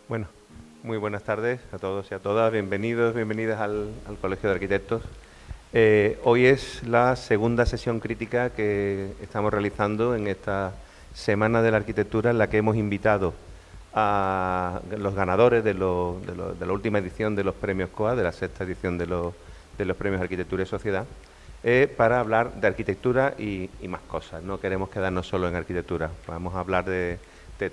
Bueno, muy buenas tardes a todos y a todas. Bienvenidos, bienvenidas al Colegio de Arquitectos. Hoy es la segunda sesión crítica que estamos realizando en esta Semana de la Arquitectura, en la que hemos invitado a los ganadores de la última edición de los premios COA, de la sexta edición de los premios Arquitectura y Sociedad, para hablar de arquitectura y más cosas. No queremos quedarnos solo en arquitectura. Vamos a hablar de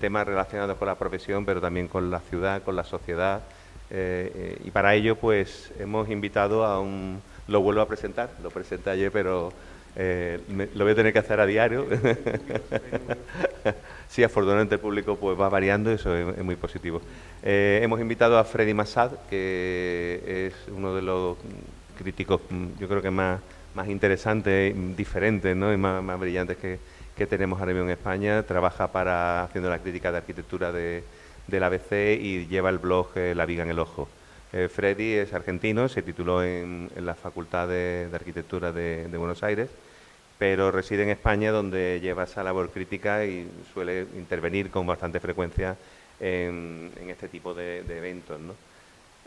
temas relacionados con la profesión, pero también con la ciudad, con la sociedad. Y para ello, pues, hemos invitado a un... Lo vuelvo a presentar, lo presenté ayer, pero lo voy a tener que hacer a diario. Sí, afortunadamente el público pues va variando, eso es muy positivo. Hemos invitado a Freddy Massad, que es uno de los críticos, yo creo que más interesantes, diferentes, ¿no? Y más brillantes que tenemos ahora mismo en España. Trabaja haciendo la crítica de arquitectura del ABC y lleva el blog La Viga en el Ojo. Freddy es argentino, se tituló en la Facultad de Arquitectura de Buenos Aires, pero reside en España, donde lleva esa labor crítica y suele intervenir con bastante frecuencia en este tipo de eventos, ¿no?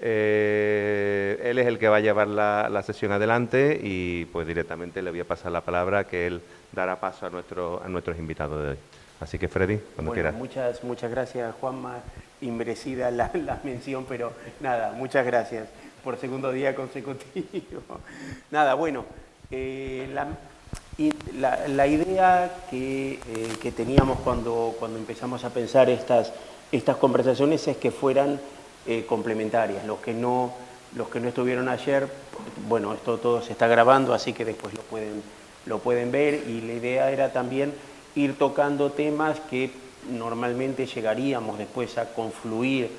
Él es el que va a llevar la sesión adelante y pues directamente le voy a pasar la palabra, que él dará paso a nuestros invitados de hoy. Así que Freddy, cuando quieras. Muchas gracias, Juanma. Inmerecida la mención, pero nada, muchas gracias por segundo día consecutivo. Nada, bueno, la idea que teníamos cuando empezamos a pensar estas conversaciones es que fueran complementarias. Los que no estuvieron ayer, bueno, esto todo se está grabando, así que después lo pueden ver, y la idea era también ir tocando temas que normalmente llegaríamos después a confluir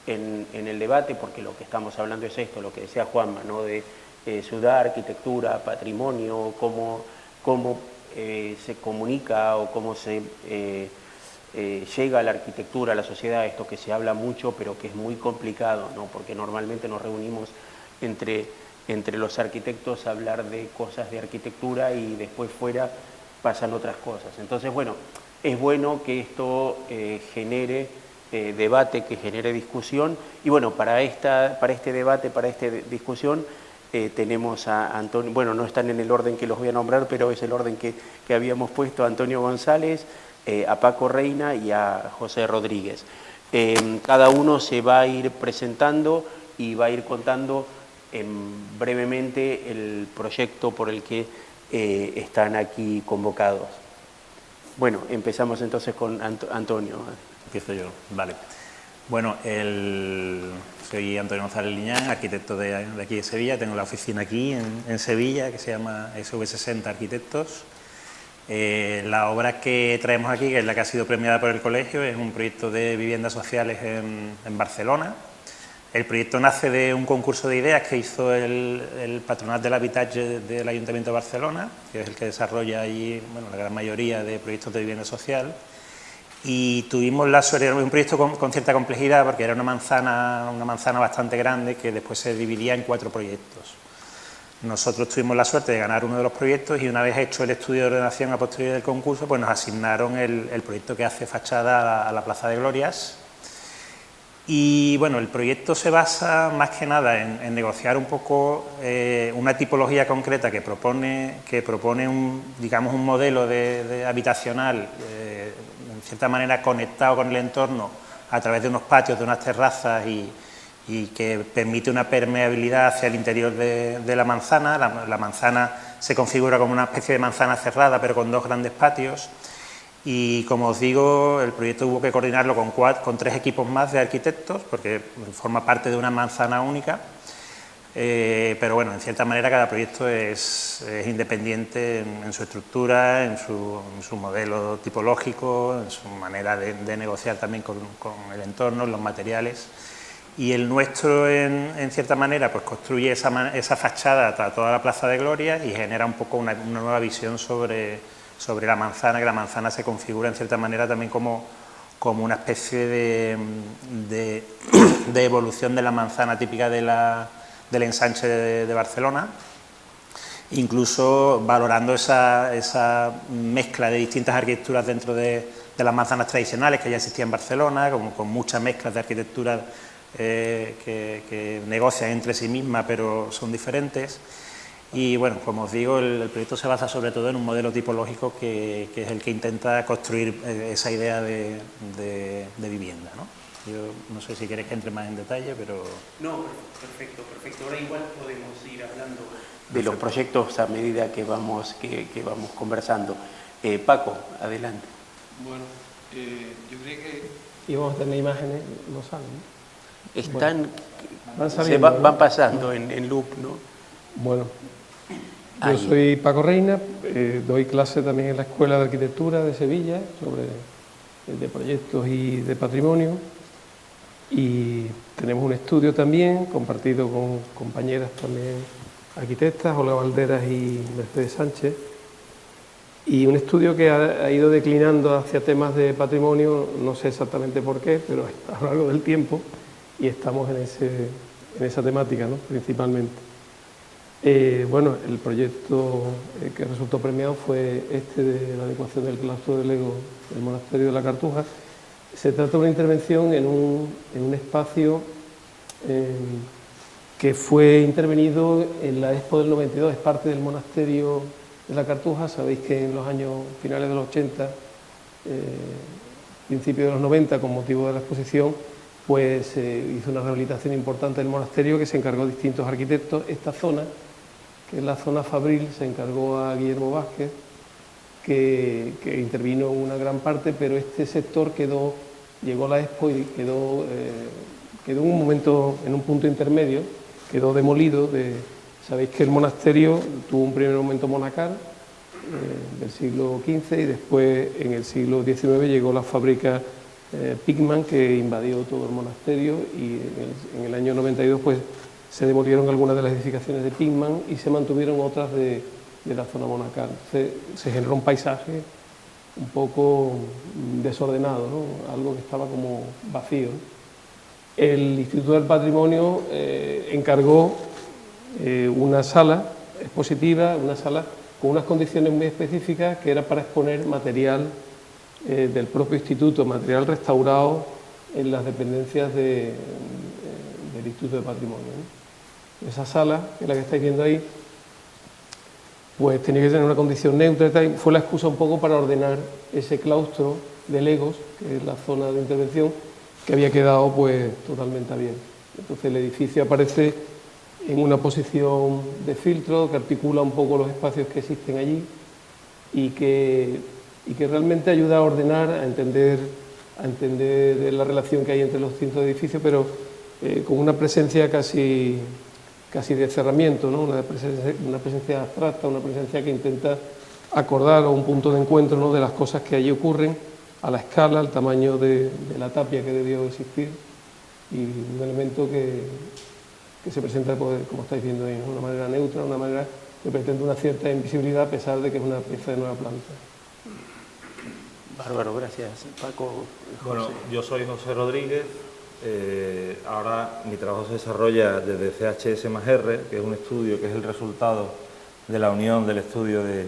en el debate, porque lo que estamos hablando es esto, lo que decía Juanma, ¿no? De ciudad, arquitectura, patrimonio, cómo se comunica o cómo se llega a la arquitectura, a la sociedad, esto que se habla mucho pero que es muy complicado, ¿no? Porque normalmente nos reunimos entre los arquitectos a hablar de cosas de arquitectura y después fuera pasan otras cosas. Entonces, bueno, es bueno que esto genere debate, que genere discusión, y bueno, para este debate, para esta discusión, tenemos a Antonio, bueno, no están en el orden que los voy a nombrar, pero es el orden que habíamos puesto: a Antonio González, a Paco Reina y a José Rodríguez. Cada uno se va a ir presentando y va a ir contando brevemente el proyecto por el que están aquí convocados. Bueno, empezamos entonces con Antonio. Empiezo yo, vale. Bueno, soy Antonio González Liñán, arquitecto de aquí de Sevilla. Tengo la oficina aquí en Sevilla, que se llama SV60 Arquitectos. La obra que traemos aquí, que es la que ha sido premiada por el colegio, es un proyecto de viviendas sociales en Barcelona. El proyecto nace de un concurso de ideas que hizo el Patronat del Habitatge del Ayuntamiento de Barcelona, que es el que desarrolla allí, bueno, la gran mayoría de proyectos de vivienda social. Y tuvimos la suerte, era un proyecto con cierta complejidad, porque era una manzana bastante grande que después se dividía en 4 proyectos. Nosotros tuvimos la suerte de ganar uno de los proyectos, y una vez hecho el estudio de ordenación a posteriori del concurso, pues nos asignaron el proyecto que hace fachada a la Plaza de Glorias. Y bueno, el proyecto se basa más que nada en negociar un poco una tipología concreta que propone digamos, un modelo habitacional en cierta manera conectado con el entorno a través de unos patios, de unas terrazas, y que permite una permeabilidad hacia el interior de la manzana. La manzana se configura como una especie de manzana cerrada, pero con 2 grandes patios. Y como os digo, el proyecto hubo que coordinarlo con 3 equipos más de arquitectos, porque forma parte de una manzana única. Pero bueno, en cierta manera cada proyecto es independiente en su estructura, en su modelo tipológico, en su manera de negociar también con el entorno, los materiales. Y el nuestro, en cierta manera, pues construye esa fachada hasta toda la Plaza de Gloria y genera un poco una nueva visión sobre la manzana, que la manzana se configura en cierta manera también como una especie de evolución de la manzana típica del ensanche de Barcelona, incluso valorando esa mezcla de distintas arquitecturas dentro de las manzanas tradicionales que ya existían en Barcelona, con muchas mezclas de arquitectura que negocian entre sí mismas, pero son diferentes. Y bueno, como os digo, el proyecto se basa sobre todo en un modelo tipológico que es el que intenta construir esa idea de vivienda, ¿no? Yo no sé si queréis que entre más en detalle, pero... No, perfecto. Ahora igual podemos ir hablando de los proyectos a medida que vamos conversando. Paco, adelante. Bueno, yo creo que... Íbamos a tener imágenes, no salen, ¿no? Están, Van saliendo, ¿no? van pasando en loop, ¿no? Bueno, yo Ahí. soy Paco Reina, doy clase también en la Escuela de Arquitectura de Sevilla sobre de proyectos y de patrimonio, y tenemos un estudio también compartido con compañeras también arquitectas, Olga Valderas y Mercedes Sánchez, y un estudio que ha ido declinando hacia temas de patrimonio, no sé exactamente por qué, pero a lo largo del tiempo, y estamos en esa temática, ¿no? Principalmente. Bueno, el proyecto que resultó premiado fue este de la adecuación del claustro de Lego del monasterio de la Cartuja. Se trata de una intervención en un espacio que fue intervenido en la Expo del 92, es parte del monasterio de la Cartuja. Sabéis que en los años finales de los 80, principios de los 90, con motivo de la exposición, pues hizo una rehabilitación importante del monasterio que se encargó distintos arquitectos. Esta zona, que es la zona Fabril, se encargó a Guillermo Vázquez, que intervino en una gran parte, pero este sector llegó a la Expo y quedó en un momento, en un punto intermedio, quedó demolido. Sabéis que el monasterio tuvo un primer momento monacal del siglo XV y después en el siglo XIX llegó la fábrica Pigman, que invadió todo el monasterio, y en el año 92 pues se demolieron algunas de las edificaciones de Pigman y se mantuvieron otras de la zona monacal. Entonces se generó un paisaje un poco desordenado, ¿no? Algo que estaba como vacío, ¿no? El Instituto del Patrimonio encargó una sala expositiva, una sala con unas condiciones muy específicas, que era para exponer material del propio instituto, material restaurado en las dependencias del Instituto de Patrimonio, ¿no? Esa sala, que es la que estáis viendo ahí, pues tenía que tener una condición neutra y tal. Fue la excusa un poco para ordenar ese claustro de Legos, que es la zona de intervención, que había quedado pues totalmente abierto. Entonces el edificio aparece en una posición de filtro que articula un poco los espacios que existen allí y que realmente ayuda a ordenar, a entender la relación que hay entre los distintos edificios, pero con una presencia casi de cerramiento, ¿no? Una presencia abstracta, una presencia que intenta acordar a un punto de encuentro, ¿no?, de las cosas que allí ocurren, a la escala, al tamaño de la tapia que debió existir, y un elemento que se presenta, pues, como estáis viendo ahí, ¿no?, de una manera neutra, una manera que pretende una cierta invisibilidad a pesar de que es una pieza de nueva planta. Bárbaro, gracias. Paco. José. Bueno, yo soy José Rodríguez. Ahora mi trabajo se desarrolla desde CHS más R, que es un estudio que es el resultado de la unión del estudio de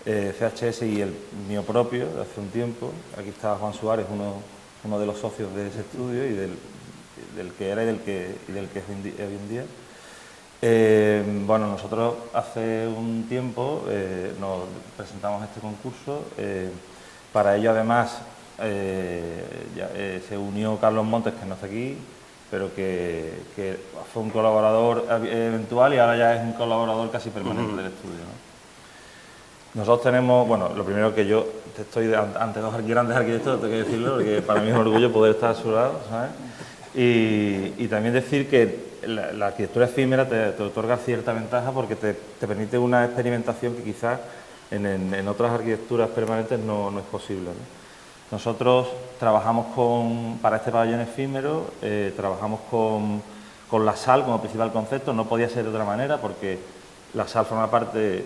CHS y el mío propio de hace un tiempo. Aquí está Juan Suárez, uno de los socios de ese estudio y del que era y del que es hoy en día. Bueno, nosotros hace un tiempo nos presentamos a este concurso. Para ello, además, se unió Carlos Montes, que no está aquí, pero que fue un colaborador eventual y ahora ya es un colaborador casi permanente del estudio, ¿no? Nosotros tenemos, bueno, lo primero que yo estoy ante dos grandes arquitectos, tengo que decirlo, porque para mí es un orgullo poder estar a su lado, ¿sabes? Y también decir que la arquitectura efímera te otorga cierta ventaja porque te permite una experimentación que quizás en otras arquitecturas permanentes no es posible, ¿no? Nosotros trabajamos para este pabellón efímero, trabajamos con la sal como principal concepto. No podía ser de otra manera porque la sal forma parte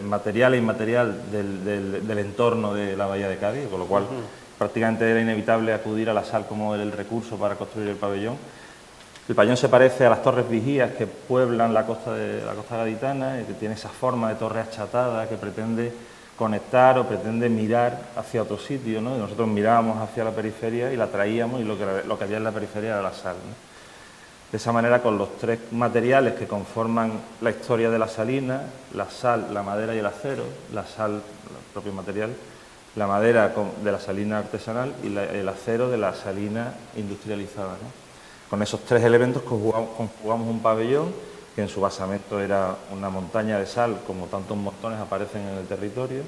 material e inmaterial del entorno de la Bahía de Cádiz, con lo cual prácticamente era inevitable acudir a la sal como el recurso para construir el pabellón. El pabellón se parece a las torres vigías que pueblan la costa gaditana y que tiene esa forma de torre achatada que pretende conectar o pretende mirar hacia otro sitio, ¿no? Y nosotros mirábamos hacia la periferia y la traíamos y lo que había en la periferia era la sal, ¿no? De esa manera, con los tres materiales que conforman la historia de la salina, la sal, la madera y el acero, la sal, el propio material, la madera de la salina artesanal y el acero de la salina industrializada, ¿no? Con esos tres elementos conjugamos un pabellón que en su basamento era una montaña de sal, como tantos montones aparecen en el territorio,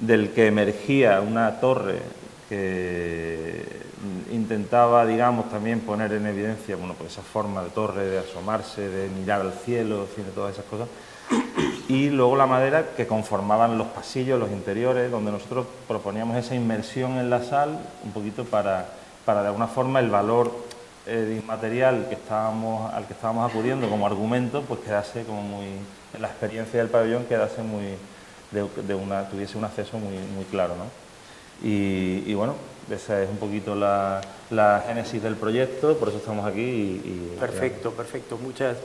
del que emergía una torre que intentaba, digamos, también poner en evidencia, bueno, pues esa forma de torre, de asomarse, de mirar al cielo, en fin, de todas esas cosas. Y luego la madera que conformaban los pasillos, los interiores, donde nosotros proponíamos esa inmersión en la sal, un poquito para de alguna forma el valor inmaterial al que estábamos acudiendo como argumento, pues quedase como muy, en la experiencia del pabellón quedase muy, tuviese un acceso muy claro, ¿no? Y bueno, esa es un poquito la génesis del proyecto, por eso estamos aquí. Perfecto, muchas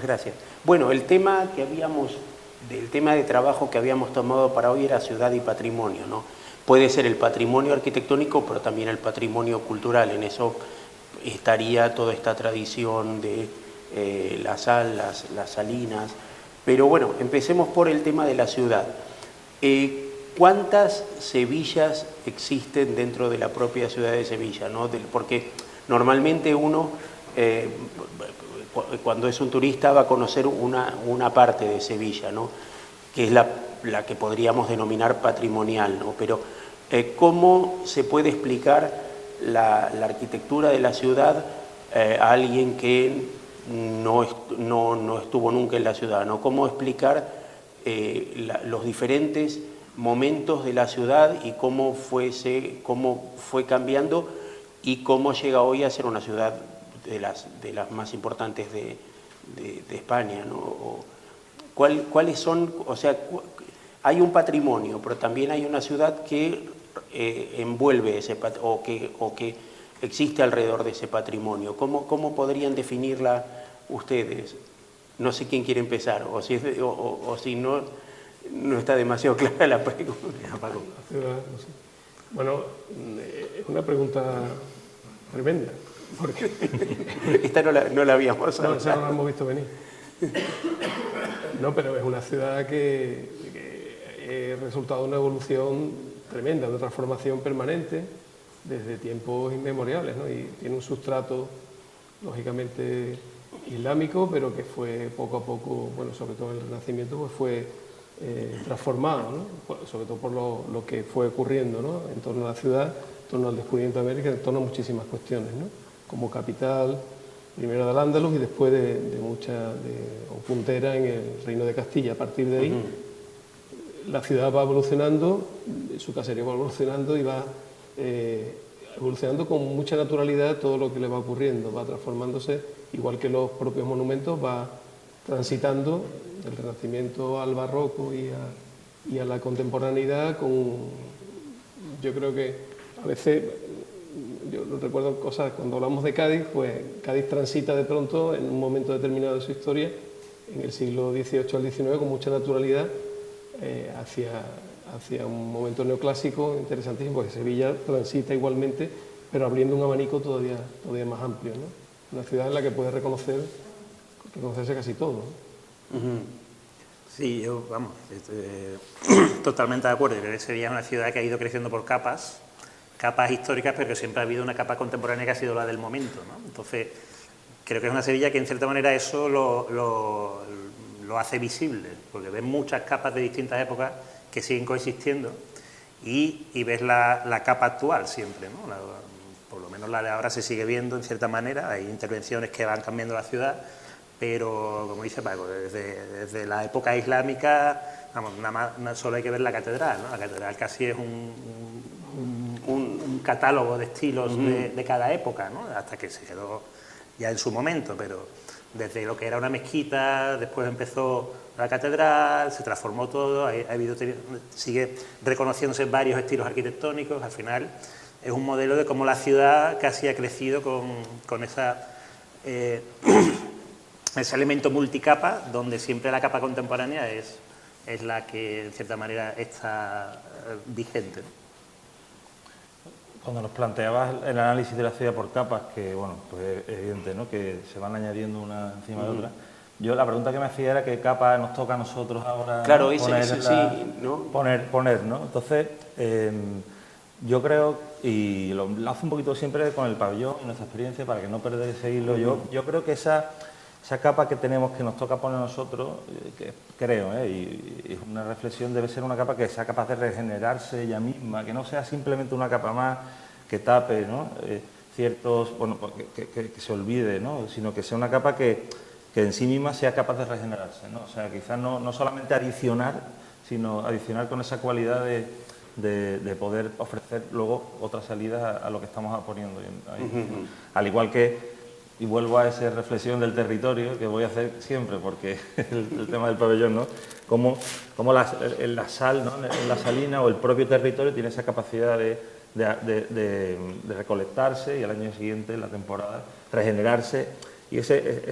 gracias. Bueno, el tema de trabajo que habíamos tomado para hoy era ciudad y patrimonio, ¿no? Puede ser el patrimonio arquitectónico, pero también el patrimonio cultural. En eso estaría toda esta tradición de la sal, las salinas. Pero bueno, empecemos por el tema de la ciudad. ¿Cuántas Sevillas existen dentro de la propia ciudad de Sevilla, ¿no? Porque normalmente uno, cuando es un turista, va a conocer una parte de Sevilla, ¿no? Que es la que podríamos denominar patrimonial, ¿no? Pero ¿cómo se puede explicar la arquitectura de la ciudad a alguien que no estuvo nunca en la ciudad, ¿no? ¿Cómo explicar los diferentes momentos de la ciudad y cómo fue cambiando y cómo llega hoy a ser una ciudad de las más importantes de España, ¿no? ¿Cuáles son? O sea, hay un patrimonio, pero también hay una ciudad que envuelve ese o que existe alrededor de ese patrimonio. ¿Cómo podrían definirla ustedes? No sé quién quiere empezar, o si no está demasiado clara la pregunta. Paco. Bueno, es una pregunta tremenda, porque esta no la habíamos hablado. No, esa no la hemos visto venir. No, pero es una ciudad que es resultado de una evolución tremenda, una transformación permanente desde tiempos inmemoriales, ¿no? Y tiene un sustrato, lógicamente, islámico, pero que fue poco a poco, bueno, sobre todo en el Renacimiento, pues fue transformado, ¿no? Sobre todo por lo que fue ocurriendo, ¿no? En torno a la ciudad, en torno al descubrimiento de América, en torno a muchísimas cuestiones, ¿no? Como capital, primero del Andalus y después o puntera en el Reino de Castilla. A partir de ahí, la ciudad va evolucionando, su caserío va evolucionando y va evolucionando con mucha naturalidad todo lo que le va ocurriendo, va transformándose, igual que los propios monumentos, va transitando del Renacimiento al Barroco y a la contemporaneidad yo creo que a veces, yo recuerdo cosas, cuando hablamos de Cádiz, pues Cádiz transita de pronto en un momento determinado de su historia, en el siglo XVIII al XIX, con mucha naturalidad, hacia un momento neoclásico interesantísimo, porque Sevilla transita igualmente, pero abriendo un abanico todavía más amplio, ¿no? Una ciudad en la que puede reconocerse casi todo, ¿no? Sí, yo, vamos, totalmente de acuerdo. Creo que Sevilla es una ciudad que ha ido creciendo por capas históricas, pero que siempre ha habido una capa contemporánea que ha sido la del momento, ¿no? Entonces, creo que es una Sevilla que en cierta manera eso lo hace visible, porque ves muchas capas de distintas épocas que siguen coexistiendo y ves la capa actual siempre, ¿no? Por lo menos la de ahora se sigue viendo en cierta manera, hay intervenciones que van cambiando la ciudad, pero como dice Paco, desde la época islámica, vamos, nada más solo hay que ver la catedral, ¿no? La catedral casi es un catálogo de estilos de cada época, ¿no? Hasta que se quedó ya en su momento, pero desde lo que era una mezquita, después empezó la catedral, se transformó todo, sigue reconociéndose varios estilos arquitectónicos, al final es un modelo de cómo la ciudad casi ha crecido con ese elemento multicapa, donde siempre la capa contemporánea es es la que, en cierta manera, está vigente, ¿no? Cuando nos planteabas el análisis de la ciudad por capas, que bueno, pues es evidente, ¿no?, que se van añadiendo una encima de otra. Yo la pregunta que me hacía era qué capa nos toca a nosotros ahora, Claro, ¿no?, ese sí, ¿no? poner, ¿no? Entonces, yo creo, y lo hace un poquito siempre con el pabellón y nuestra experiencia para que no perder ese hilo, yo creo que esa capa que tenemos que nos toca poner a nosotros, que creo, y es una reflexión, debe ser una capa que sea capaz de regenerarse ella misma, que no sea simplemente una capa más que tape, ¿no?, ciertos, bueno, que se olvide, ¿no?, sino que sea una capa que en sí misma sea capaz de regenerarse, ¿no? O sea, quizás no solamente adicionar, sino adicionar con esa cualidad de poder ofrecer luego otra salida a lo que estamos poniendo ahí, ¿no? Al igual que, y vuelvo a esa reflexión del territorio que voy a hacer siempre, porque el tema del pabellón, ¿no?, como la sal, ¿no?, la salina o el propio territorio tiene esa capacidad de recolectarse y al año siguiente, en la temporada, regenerarse. Y ese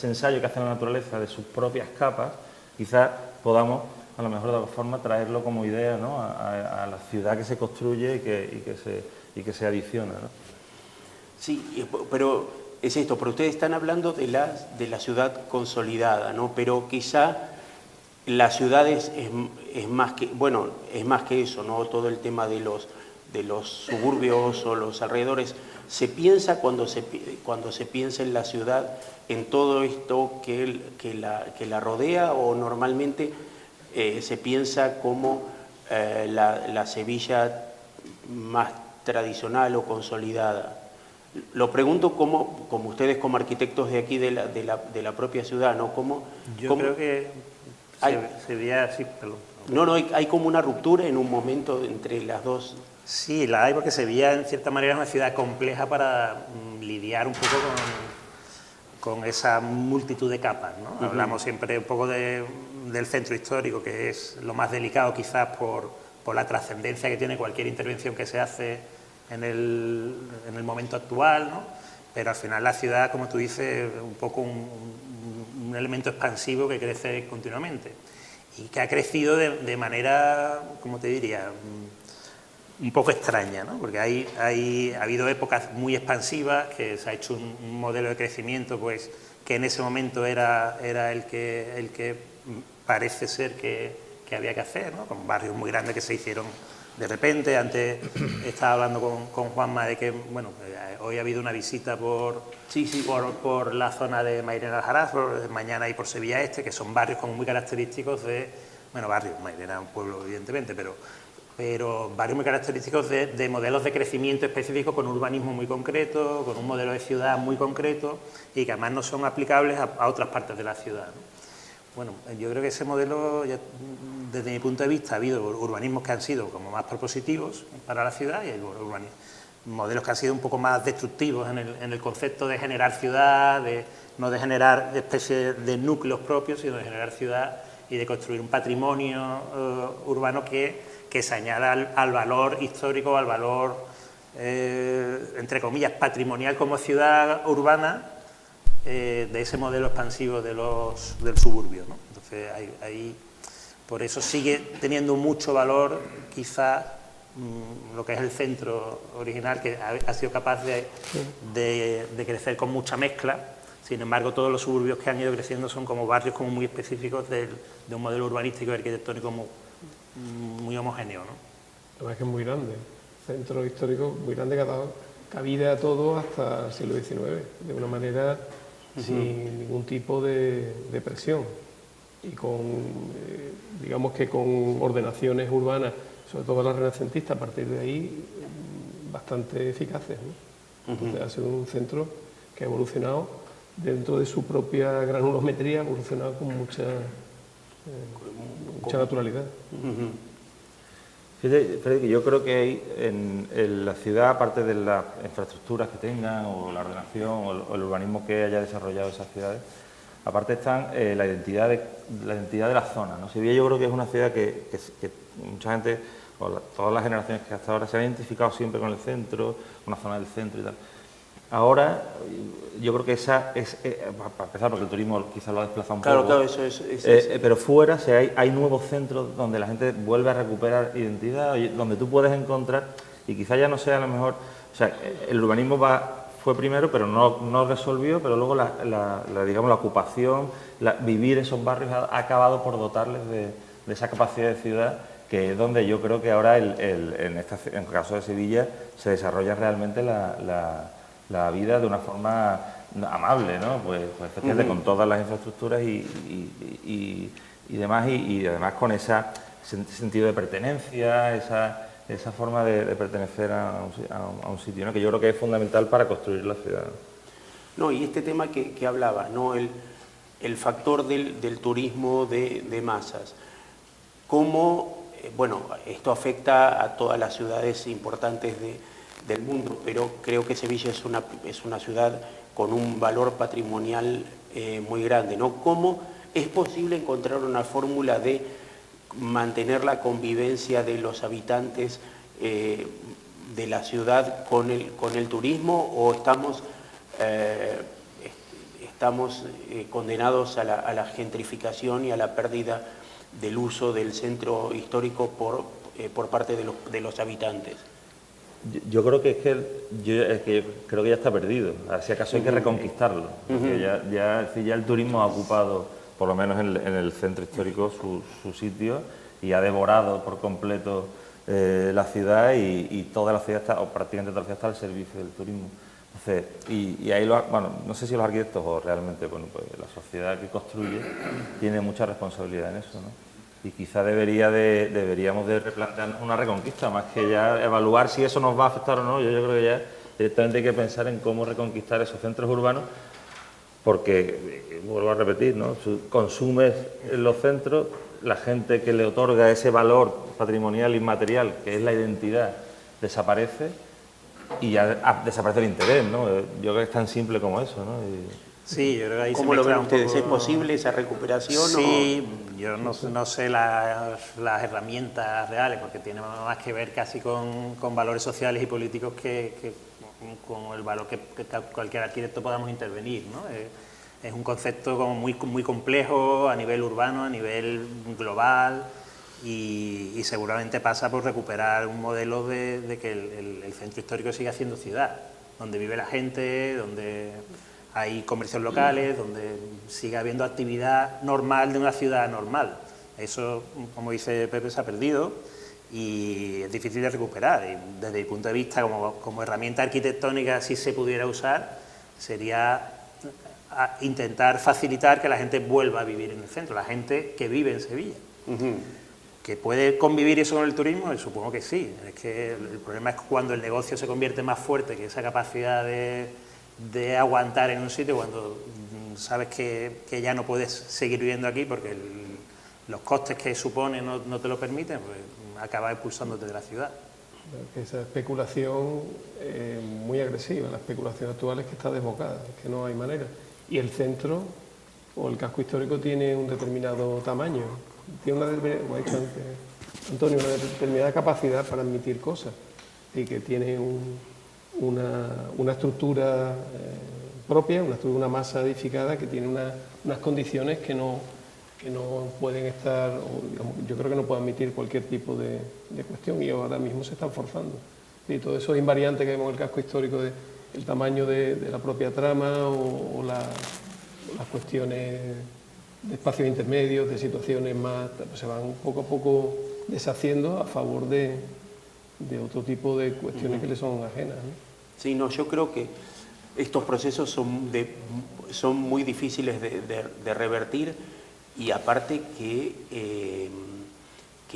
ensayo que hace la naturaleza de sus propias capas, quizás podamos, a lo mejor de alguna forma, traerlo como idea, ¿no?, a la ciudad que se construye y que se adiciona, ¿no? Sí, pero es esto, pero ustedes están hablando de la ciudad consolidada, ¿no? Pero quizá la ciudad es más que, bueno, es más que eso, ¿no? Todo el tema de los suburbios o los alrededores. ¿Se piensa cuando se piensa en la ciudad en todo esto que la rodea, o normalmente se piensa como la Sevilla más tradicional o consolidada? Lo pregunto como ustedes como arquitectos de aquí de la propia ciudad, ¿no? Yo creo que se veía así, perdón. No, hay como una ruptura en un momento entre las dos. Sí, la hay, porque Sevilla en cierta manera es una ciudad compleja para lidiar un poco con esa multitud de capas, ¿no? Hablamos siempre un poco del centro histórico, que es lo más delicado quizás por la trascendencia que tiene cualquier intervención que se hace en el momento actual, ¿no? Pero al final la ciudad, como tú dices, es un poco un elemento expansivo que crece continuamente y que ha crecido de manera, ¿cómo te diría?, un poco extraña, ¿no? Porque ha habido épocas muy expansivas, que se ha hecho un modelo de crecimiento pues que en ese momento era el que parece ser que había que hacer, ¿no?, con barrios muy grandes que se hicieron de repente. Antes estaba hablando con Juanma de que, bueno, hoy ha habido una visita por la zona de Mairena Aljaraz, mañana y por Sevilla Este, que son barrios como muy característicos barrios, Mairena es un pueblo evidentemente, pero barrios muy característicos de modelos de crecimiento específicos con un urbanismo muy concreto, con un modelo de ciudad muy concreto y que además no son aplicables a otras partes de la ciudad, ¿no? Bueno, yo creo que ese modelo, desde mi punto de vista, ha habido urbanismos que han sido como más propositivos para la ciudad y hay modelos que han sido un poco más destructivos en el concepto de generar ciudad, no de generar especies de núcleos propios, sino de generar ciudad y de construir un patrimonio urbano que se añada al valor histórico, al valor, entre comillas, patrimonial como ciudad urbana, de ese modelo expansivo del suburbio, ¿no? Entonces, por eso sigue teniendo mucho valor, quizás, lo que es el centro original, que ha sido capaz de crecer con mucha mezcla. Sin embargo, todos los suburbios que han ido creciendo son como barrios como muy específicos de un modelo urbanístico y arquitectónico muy homogéneo, ¿no? La verdad es que es muy grande, centro histórico muy grande, que ha dado cabida a todo hasta el siglo XIX, de una manera sin ningún tipo de presión y digamos que con ordenaciones urbanas, sobre todo las renacentistas, a partir de ahí, bastante eficaces, ¿no? Entonces ha sido un centro que ha evolucionado dentro de su propia granulometría, ha evolucionado con mucha naturalidad. Fíjate que yo creo que hay en la ciudad, aparte de las infraestructuras que tengan, o la ordenación, o el urbanismo que haya desarrollado esas ciudades, aparte están la identidad de la zona, ¿no? Sevilla yo creo que es una ciudad que mucha gente, todas las generaciones que hasta ahora se han identificado siempre con el centro, una zona del centro y tal. Ahora, yo creo que esa es, para empezar, porque el turismo quizás lo ha desplazado un poco. Claro, eso es. Pero fuera, hay nuevos centros donde la gente vuelve a recuperar identidad, donde tú puedes encontrar, y quizás ya no sea a lo mejor, o sea, el urbanismo fue primero, pero no resolvió, pero luego digamos, la ocupación, vivir esos barrios ha acabado por dotarles de esa capacidad de ciudad, que es donde yo creo que ahora, en el caso de Sevilla, se desarrolla realmente la vida de una forma amable, ¿no? Pues efectivamente, con todas las infraestructuras y demás, y además con ese sentido de pertenencia, esa forma de pertenecer a un sitio, ¿no? Que yo creo que es fundamental para construir la ciudad. No, y este tema que hablaba, ¿no? El factor del turismo de masas. Cómo, bueno, esto afecta a todas las ciudades importantes del mundo, pero creo que Sevilla es una ciudad con un valor patrimonial muy grande, ¿no? ¿Cómo es posible encontrar una fórmula de mantener la convivencia de los habitantes de la ciudad con el turismo, o estamos condenados a la gentrificación y a la pérdida del uso del centro histórico por parte de los habitantes? Yo creo que yo creo que ya está perdido. Si acaso hay que reconquistarlo. Porque ya el turismo ha ocupado, por lo menos en el centro histórico, su sitio, y ha devorado por completo la ciudad, y toda la ciudad está, o prácticamente toda la ciudad está al servicio del turismo. Entonces, y ahí bueno, no sé si los arquitectos o realmente, bueno, pues la sociedad que construye tiene mucha responsabilidad en eso, ¿no? Y quizá deberíamos de replantear una reconquista, más que ya evaluar si eso nos va a afectar o no. Yo creo que ya directamente hay que pensar en cómo reconquistar esos centros urbanos, porque, vuelvo a repetir, ¿no? Consumes en los centros, la gente que le otorga ese valor patrimonial inmaterial, que es la identidad, desaparece, y ya desaparece el interés, ¿no? Yo creo que es tan simple como eso, ¿no? Sí, yo creo que ahí ¿Cómo lo ven ustedes? ¿Es posible esa recuperación? Sí, yo no sé las herramientas reales, porque tiene más que ver casi con valores sociales y políticos que con el valor que cualquier arquitecto podamos intervenir, ¿no? Es un concepto como muy complejo a nivel urbano, a nivel global, y seguramente pasa por recuperar un modelo de que el centro histórico siga siendo ciudad, donde vive la gente, donde hay comercios locales, donde siga habiendo actividad normal de una ciudad normal. Eso, como dice Pepe, se ha perdido y es difícil de recuperar. Y desde mi punto de vista, como herramienta arquitectónica, si se pudiera usar, sería intentar facilitar que la gente vuelva a vivir en el centro, la gente que vive en Sevilla. ¿Que puede convivir eso con el turismo? Supongo que sí. Es que el problema es cuando el negocio se convierte más fuerte que esa capacidad de aguantar en un sitio, cuando sabes que ya no puedes seguir viviendo aquí porque los costes que supone no te lo permiten, pues acabas expulsándote de la ciudad. Esa especulación es muy agresiva, la especulación actual es que está desbocada, es que no hay manera. Y el centro o el casco histórico tiene un determinado tamaño, tiene como ha dicho antes Antonio, una determinada capacidad para admitir cosas, y que tiene una estructura propia, una masa edificada que tiene unas condiciones que no pueden estar, digamos, yo creo que no puede admitir cualquier tipo de cuestión, y ahora mismo se están forzando. Y todo eso es invariante que vemos en el casco histórico, el tamaño de la propia trama o las cuestiones de espacios intermedios, de situaciones más, pues se van poco a poco deshaciendo a favor de otro tipo de cuestiones que le son ajenas, ¿no? Sí, no, yo creo que estos procesos son muy difíciles de revertir, y aparte que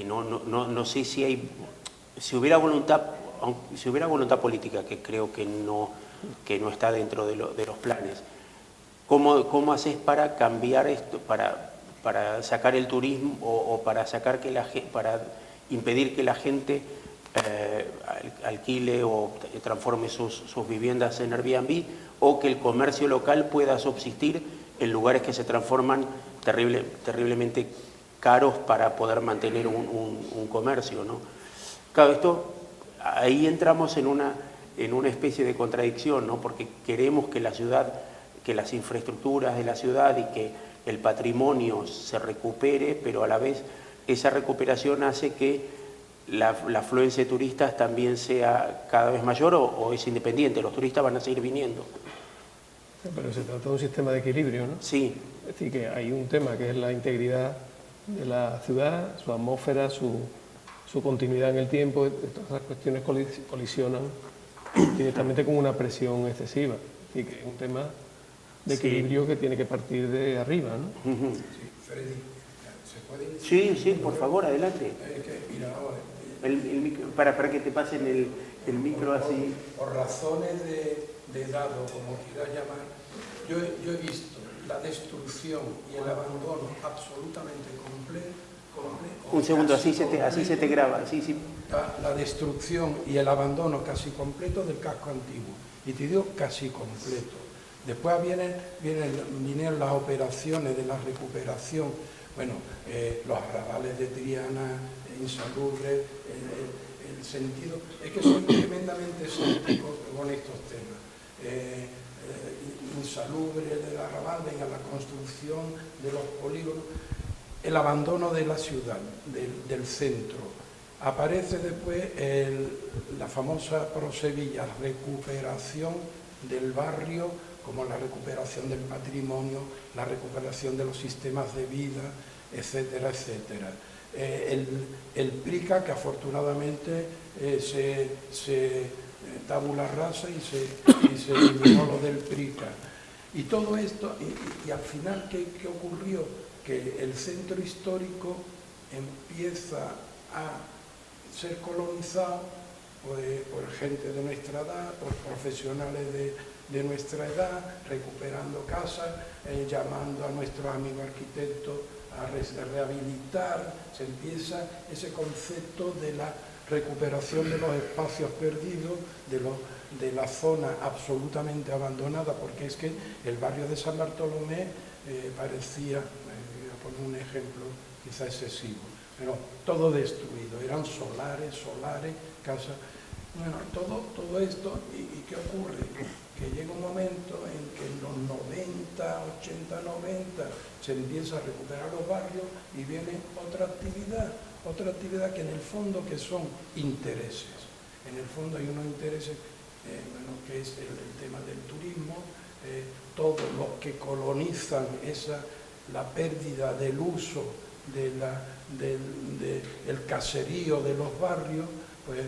no sé si hubiera voluntad política, que creo que no está dentro de los planes. ¿Cómo haces para cambiar esto, para sacar el turismo o para impedir que la gente alquile o transforme sus viviendas en Airbnb, o que el comercio local pueda subsistir en lugares que se transforman terriblemente caros para poder mantener un comercio, ¿no? Claro, ahí entramos en en una especie de contradicción, ¿no? Porque queremos que la ciudad, que las infraestructuras de la ciudad y que el patrimonio se recupere, pero a la vez esa recuperación hace que la afluencia de turistas también sea cada vez mayor o es independiente, los turistas van a seguir viniendo. Pero se trata de un sistema de equilibrio, ¿no? Sí. Es decir, que hay un tema que es la integridad de la ciudad, su atmósfera, su continuidad en el tiempo, todas esas cuestiones colisionan directamente con una presión excesiva. Es decir, que es un tema de equilibrio que tiene que partir de arriba, ¿no? Uh-huh. Sí, Freddy, ¿se puede decir? Sí, sí, por favor, adelante. Mira, ahora, Para que te pasen el micro así. por razones de edad o como quieras llamar, yo he visto la destrucción y el abandono absolutamente completo. Un segundo, así se te graba. Sí. La destrucción y el abandono casi completo del casco antiguo. Y te digo casi completo. Después vienen las operaciones de la recuperación. Bueno, los arrabales de Triana, insalubres, el sentido... Es que soy tremendamente escéptico con estos temas. Insalubre del arrabal, venga la construcción de los polígonos, el abandono de la ciudad, del centro. Aparece después la famosa prosevilla, recuperación del barrio, como la recuperación del patrimonio, la recuperación de los sistemas de vida, etcétera, etcétera. El PRICA, que afortunadamente se tabula rasa y se eliminó lo del PRICA. Y todo esto, y al final, ¿qué ocurrió? Que el centro histórico empieza a ser colonizado por gente de nuestra edad, por profesionales de nuestra edad, recuperando casas, llamando a nuestros amigos arquitectos a rehabilitar. Se empieza ese concepto de la recuperación de los espacios perdidos, de la zona absolutamente abandonada, porque es que el barrio de San Bartolomé parecía, voy a poner un ejemplo quizá excesivo, pero todo destruido, eran solares, casas. Bueno, todo esto, ¿y qué ocurre? Que llega un momento en que en los 90, 80, 90 se empieza a recuperar los barrios y viene otra actividad que en el fondo que son intereses. En el fondo hay unos intereses, que es el tema del turismo, todos los que colonizan la pérdida del uso del caserío de los barrios, pues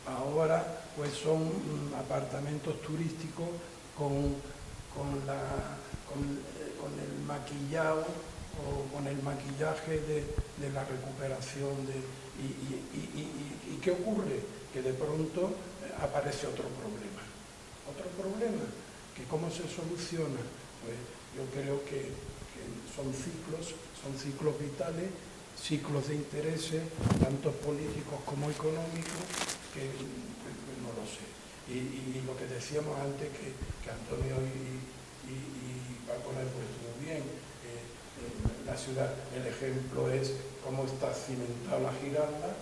ahora pues son apartamentos turísticos con el maquillado o con el maquillaje de la recuperación ¿y qué ocurre? Que de pronto aparece otro problema, que ¿cómo se soluciona? Pues yo creo que son ciclos vitales, ciclos de intereses, tanto políticos como económicos, que no lo sé. Y lo que decíamos antes, que Antonio y Paco lo han puesto muy bien, la ciudad, el ejemplo es cómo está cimentada la Giralda.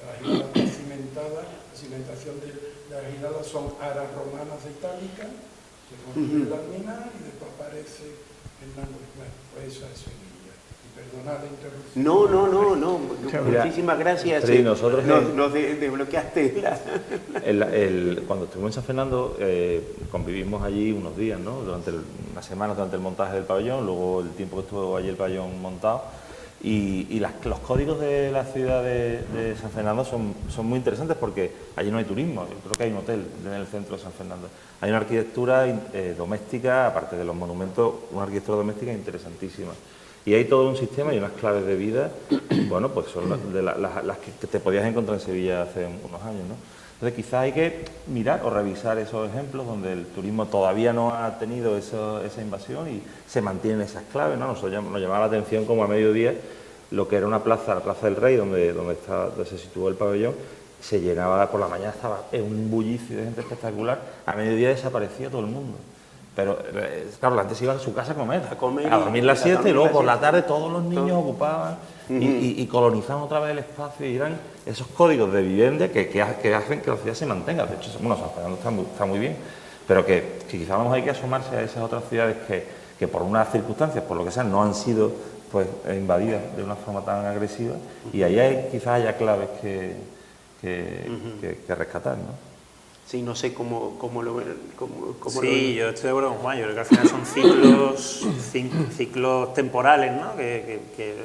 La Giralda está cimentada, la cimentación de la Giralda son aras romanas itálicas, se construye el alminar y después aparece el Nango. Bueno, pues esa es Sevilla. Y perdonad la interrupción. No. Muchísimas gracias. Sí, nosotros nos desbloqueaste cuando estuvimos en San Fernando convivimos allí unos días, ¿no? Durante una semana, durante el montaje del pabellón, luego el tiempo que estuvo allí el pabellón montado. Y los códigos de la ciudad de San Fernando son muy interesantes porque allí no hay turismo, yo creo que hay un hotel en el centro de San Fernando. Hay una arquitectura doméstica, aparte de los monumentos, una arquitectura doméstica interesantísima. Y hay todo un sistema y unas claves de vida, bueno, pues son las que te podías encontrar en Sevilla hace unos años, ¿no? Entonces quizás hay que mirar o revisar esos ejemplos donde el turismo todavía no ha tenido esa invasión y se mantienen esas claves, ¿no? Nos llamaba la atención como a mediodía lo que era una plaza, la Plaza del Rey, donde se situó el pabellón, se llenaba por la mañana, estaba en un bullicio de gente espectacular, a mediodía desaparecía todo el mundo. Pero, claro, la gente se iba a su casa A comer a dormir la y a siesta, y dormir luego la por la siesta. tarde todos los niños ocupaban y colonizaban otra vez el espacio, y eran esos códigos de vivienda que hacen que la ciudad se mantenga. De hecho, bueno, San Fernando está muy bien, pero que quizás hay que asomarse a esas otras ciudades que por unas circunstancias, por lo que sea, no han sido pues invadidas de una forma tan agresiva, y ahí quizás haya claves que rescatar, ¿no? Sí, no sé cómo lo ven. Sí, yo estoy de acuerdo con Juan. Yo creo que al final son ciclos temporales, ¿no? que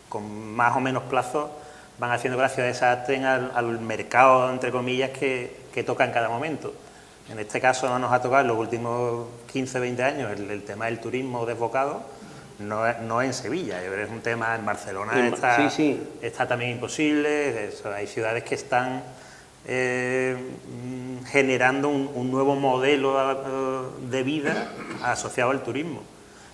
con más o menos plazo van haciendo que las ciudades se adapten al mercado, entre comillas, que toca en cada momento. En este caso no nos ha tocado en los últimos 15, 20 años el tema del turismo desbocado, no en Sevilla. Yo creo que es un tema en Barcelona, está también imposible. Hay ciudades que están generando un nuevo modelo de vida asociado al turismo,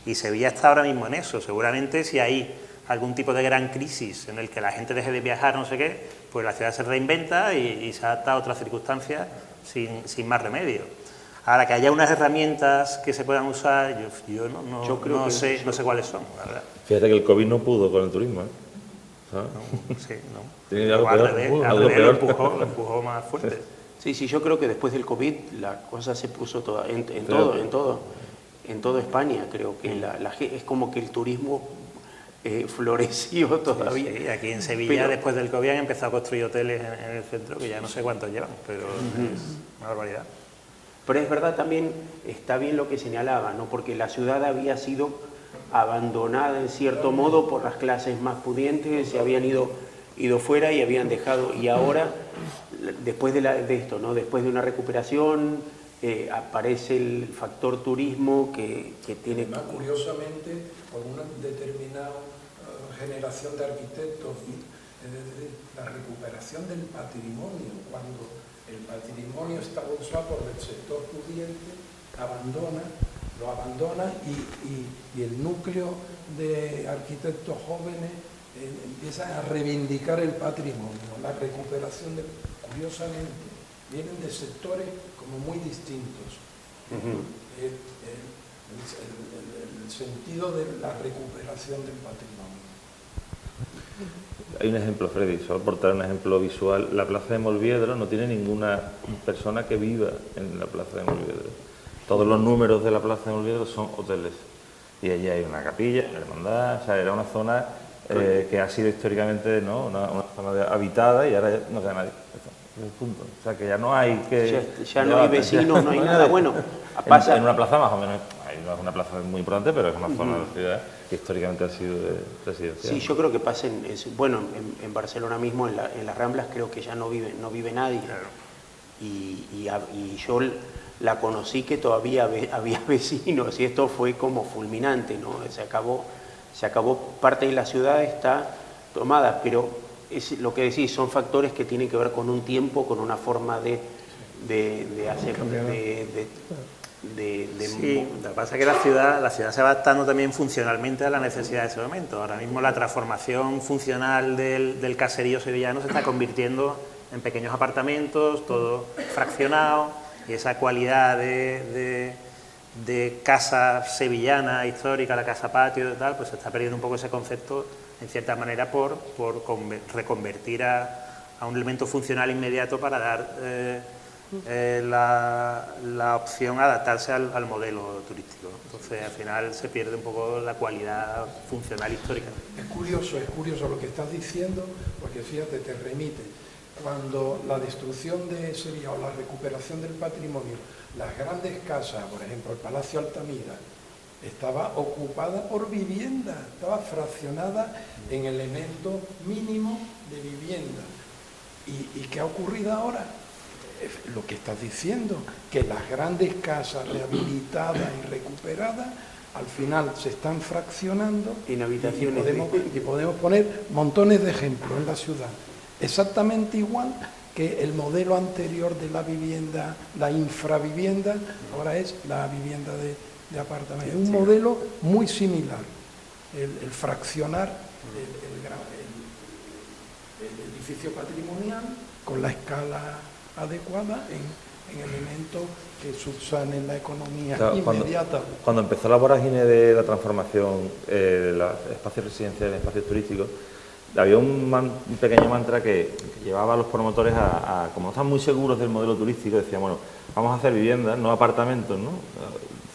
y Sevilla está ahora mismo en eso. Seguramente si hay algún tipo de gran crisis en el que la gente deje de viajar, no sé qué, pues la ciudad se reinventa y se adapta a otras circunstancias sin más remedio. Ahora, que haya unas herramientas que se puedan usar, yo no sé cuáles son, la verdad. Fíjate que el COVID no pudo con el turismo, ¿eh? ¿Sabes? No, sí, no. Tiene algo Al revés, lo empujó más fuerte. Sí, yo creo que después del COVID la cosa se puso toda, en toda España. Creo que es como que el turismo floreció todavía. Sí, aquí en Sevilla, después del COVID, han empezado a construir hoteles en el centro, que ya no sé cuántos llevan, pero es una barbaridad. Pero es verdad, también está bien lo que señalaba, ¿no? Porque la ciudad había sido abandonada en cierto modo por las clases más pudientes, se habían ido fuera y habían dejado, y ahora, después de esto, ¿no? Después de una recuperación, aparece el factor turismo que tiene... Más curiosamente, por una determinada generación de arquitectos, es decir, la recuperación del patrimonio, cuando el patrimonio está usado por el sector pudiente, lo abandona y el núcleo de arquitectos jóvenes empieza a reivindicar el patrimonio. La recuperación, curiosamente, vienen de sectores como muy distintos. El sentido de la recuperación del patrimonio. Hay un ejemplo, Freddy, solo por dar un ejemplo visual. La plaza de Molviedro no tiene ninguna persona que viva en la plaza de Molviedro. Todos los números de la plaza de Molviedro son hoteles. Y allí hay una capilla, una hermandad, o sea, era una zona que ha sido históricamente, ¿no?, una zona habitada, y ahora no queda nadie. Ese es el punto. O sea, que ya no hay que... Ya no hay vecinos, no hay nada. Bueno, pasa... En una plaza más o menos, no es una plaza muy importante, pero es una zona de la ciudad que históricamente ha sido residencial. Sí, yo creo que pasa en Barcelona mismo, en las Ramblas, creo que ya no vive nadie. Claro. Y yo la conocí que todavía había vecinos, y esto fue como fulminante, ¿no? Se acabó, parte de la ciudad está tomada, pero es lo que decís, son factores que tienen que ver con un tiempo, con una forma de hacer, Sí, lo que pasa es que la ciudad se va adaptando también funcionalmente a la necesidad de ese momento. Ahora mismo la transformación funcional del caserío sevillano se está convirtiendo en pequeños apartamentos, todo fraccionado, y esa cualidad de casa sevillana histórica, la casa patio y tal, pues se está perdiendo un poco ese concepto, en cierta manera, por reconvertir a un elemento funcional inmediato para dar la opción a adaptarse al modelo turístico. Entonces, al final se pierde un poco la cualidad funcional histórica. Es curioso lo que estás diciendo, porque fíjate, te remite. Cuando la destrucción de Sevilla o la recuperación del patrimonio, las grandes casas, por ejemplo, el Palacio Altamira, estaba ocupada por vivienda, estaba fraccionada en elementos mínimos de vivienda. ¿Y qué ha ocurrido ahora? Lo que estás diciendo, que las grandes casas rehabilitadas y recuperadas al final se están fraccionando en habitaciones y podemos poner montones de ejemplos en la ciudad, exactamente igual que el modelo anterior de la vivienda, la infravivienda, ahora es la vivienda de apartamentos. Es un modelo muy similar, el fraccionar el edificio patrimonial con la escala adecuada en elementos que subsanen la economía Claro, inmediata. Cuando empezó la vorágine de la transformación de los espacios residenciales en espacios turísticos, había un pequeño mantra que llevaba a los promotores como no están muy seguros del modelo turístico, decían, bueno, vamos a hacer viviendas, no apartamentos, ¿no?,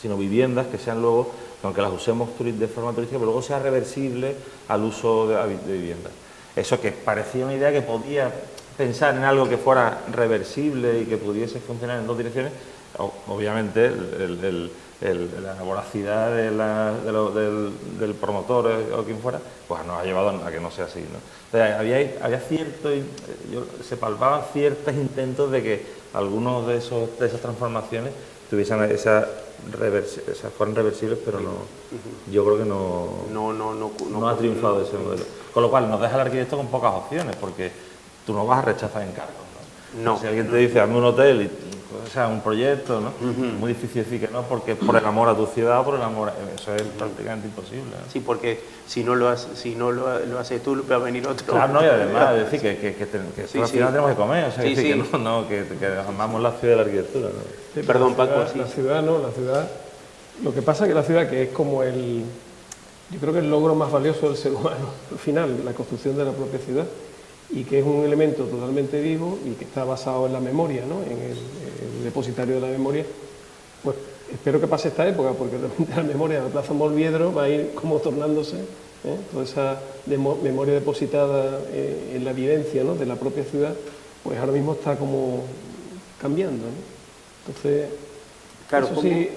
sino viviendas que sean luego, aunque las usemos de forma turística, pero luego sea reversible al uso de viviendas. Eso que parecía una idea que podía pensar en algo que fuera reversible y que pudiese funcionar en dos direcciones, obviamente la voracidad del promotor o quien fuera, pues nos ha llevado a que no sea así, ¿no? Entonces, había se palpaban ciertos intentos de que algunos de esas transformaciones tuviesen fueran reversibles, pero no, yo creo que no ha triunfado ese modelo. Con lo cual nos deja el arquitecto con pocas opciones, porque tú no vas a rechazar encargos, ¿no? No. Si alguien te dice, hazme un hotel, o sea, un proyecto, ¿no? Es muy difícil decir que no, porque por el amor a tu ciudad, por el amor, eso es prácticamente imposible, ¿no? Sí, porque si no lo haces tú, va a venir otro. Claro, no, y además, es decir, que Sí, al final tenemos que comer, o sea, Sí, es decir, sí. que amamos la ciudad de la arquitectura, ¿no? Sí, Perdón, la ciudad, Paco, sí. La ciudad no, la ciudad... Lo que pasa es que la ciudad, que es como yo creo que el logro más valioso del ser humano, al final, la construcción de la propia ciudad, y que es un elemento totalmente vivo y que está basado en la memoria, ¿no?, en el depositario de la memoria, pues espero que pase esta época, porque realmente la memoria de la Plaza Molviedro va a ir como tornándose, toda esa memoria depositada en la vivencia, ¿no?, de la propia ciudad, pues ahora mismo está como cambiando, ¿no? Entonces, Claro, eso sí,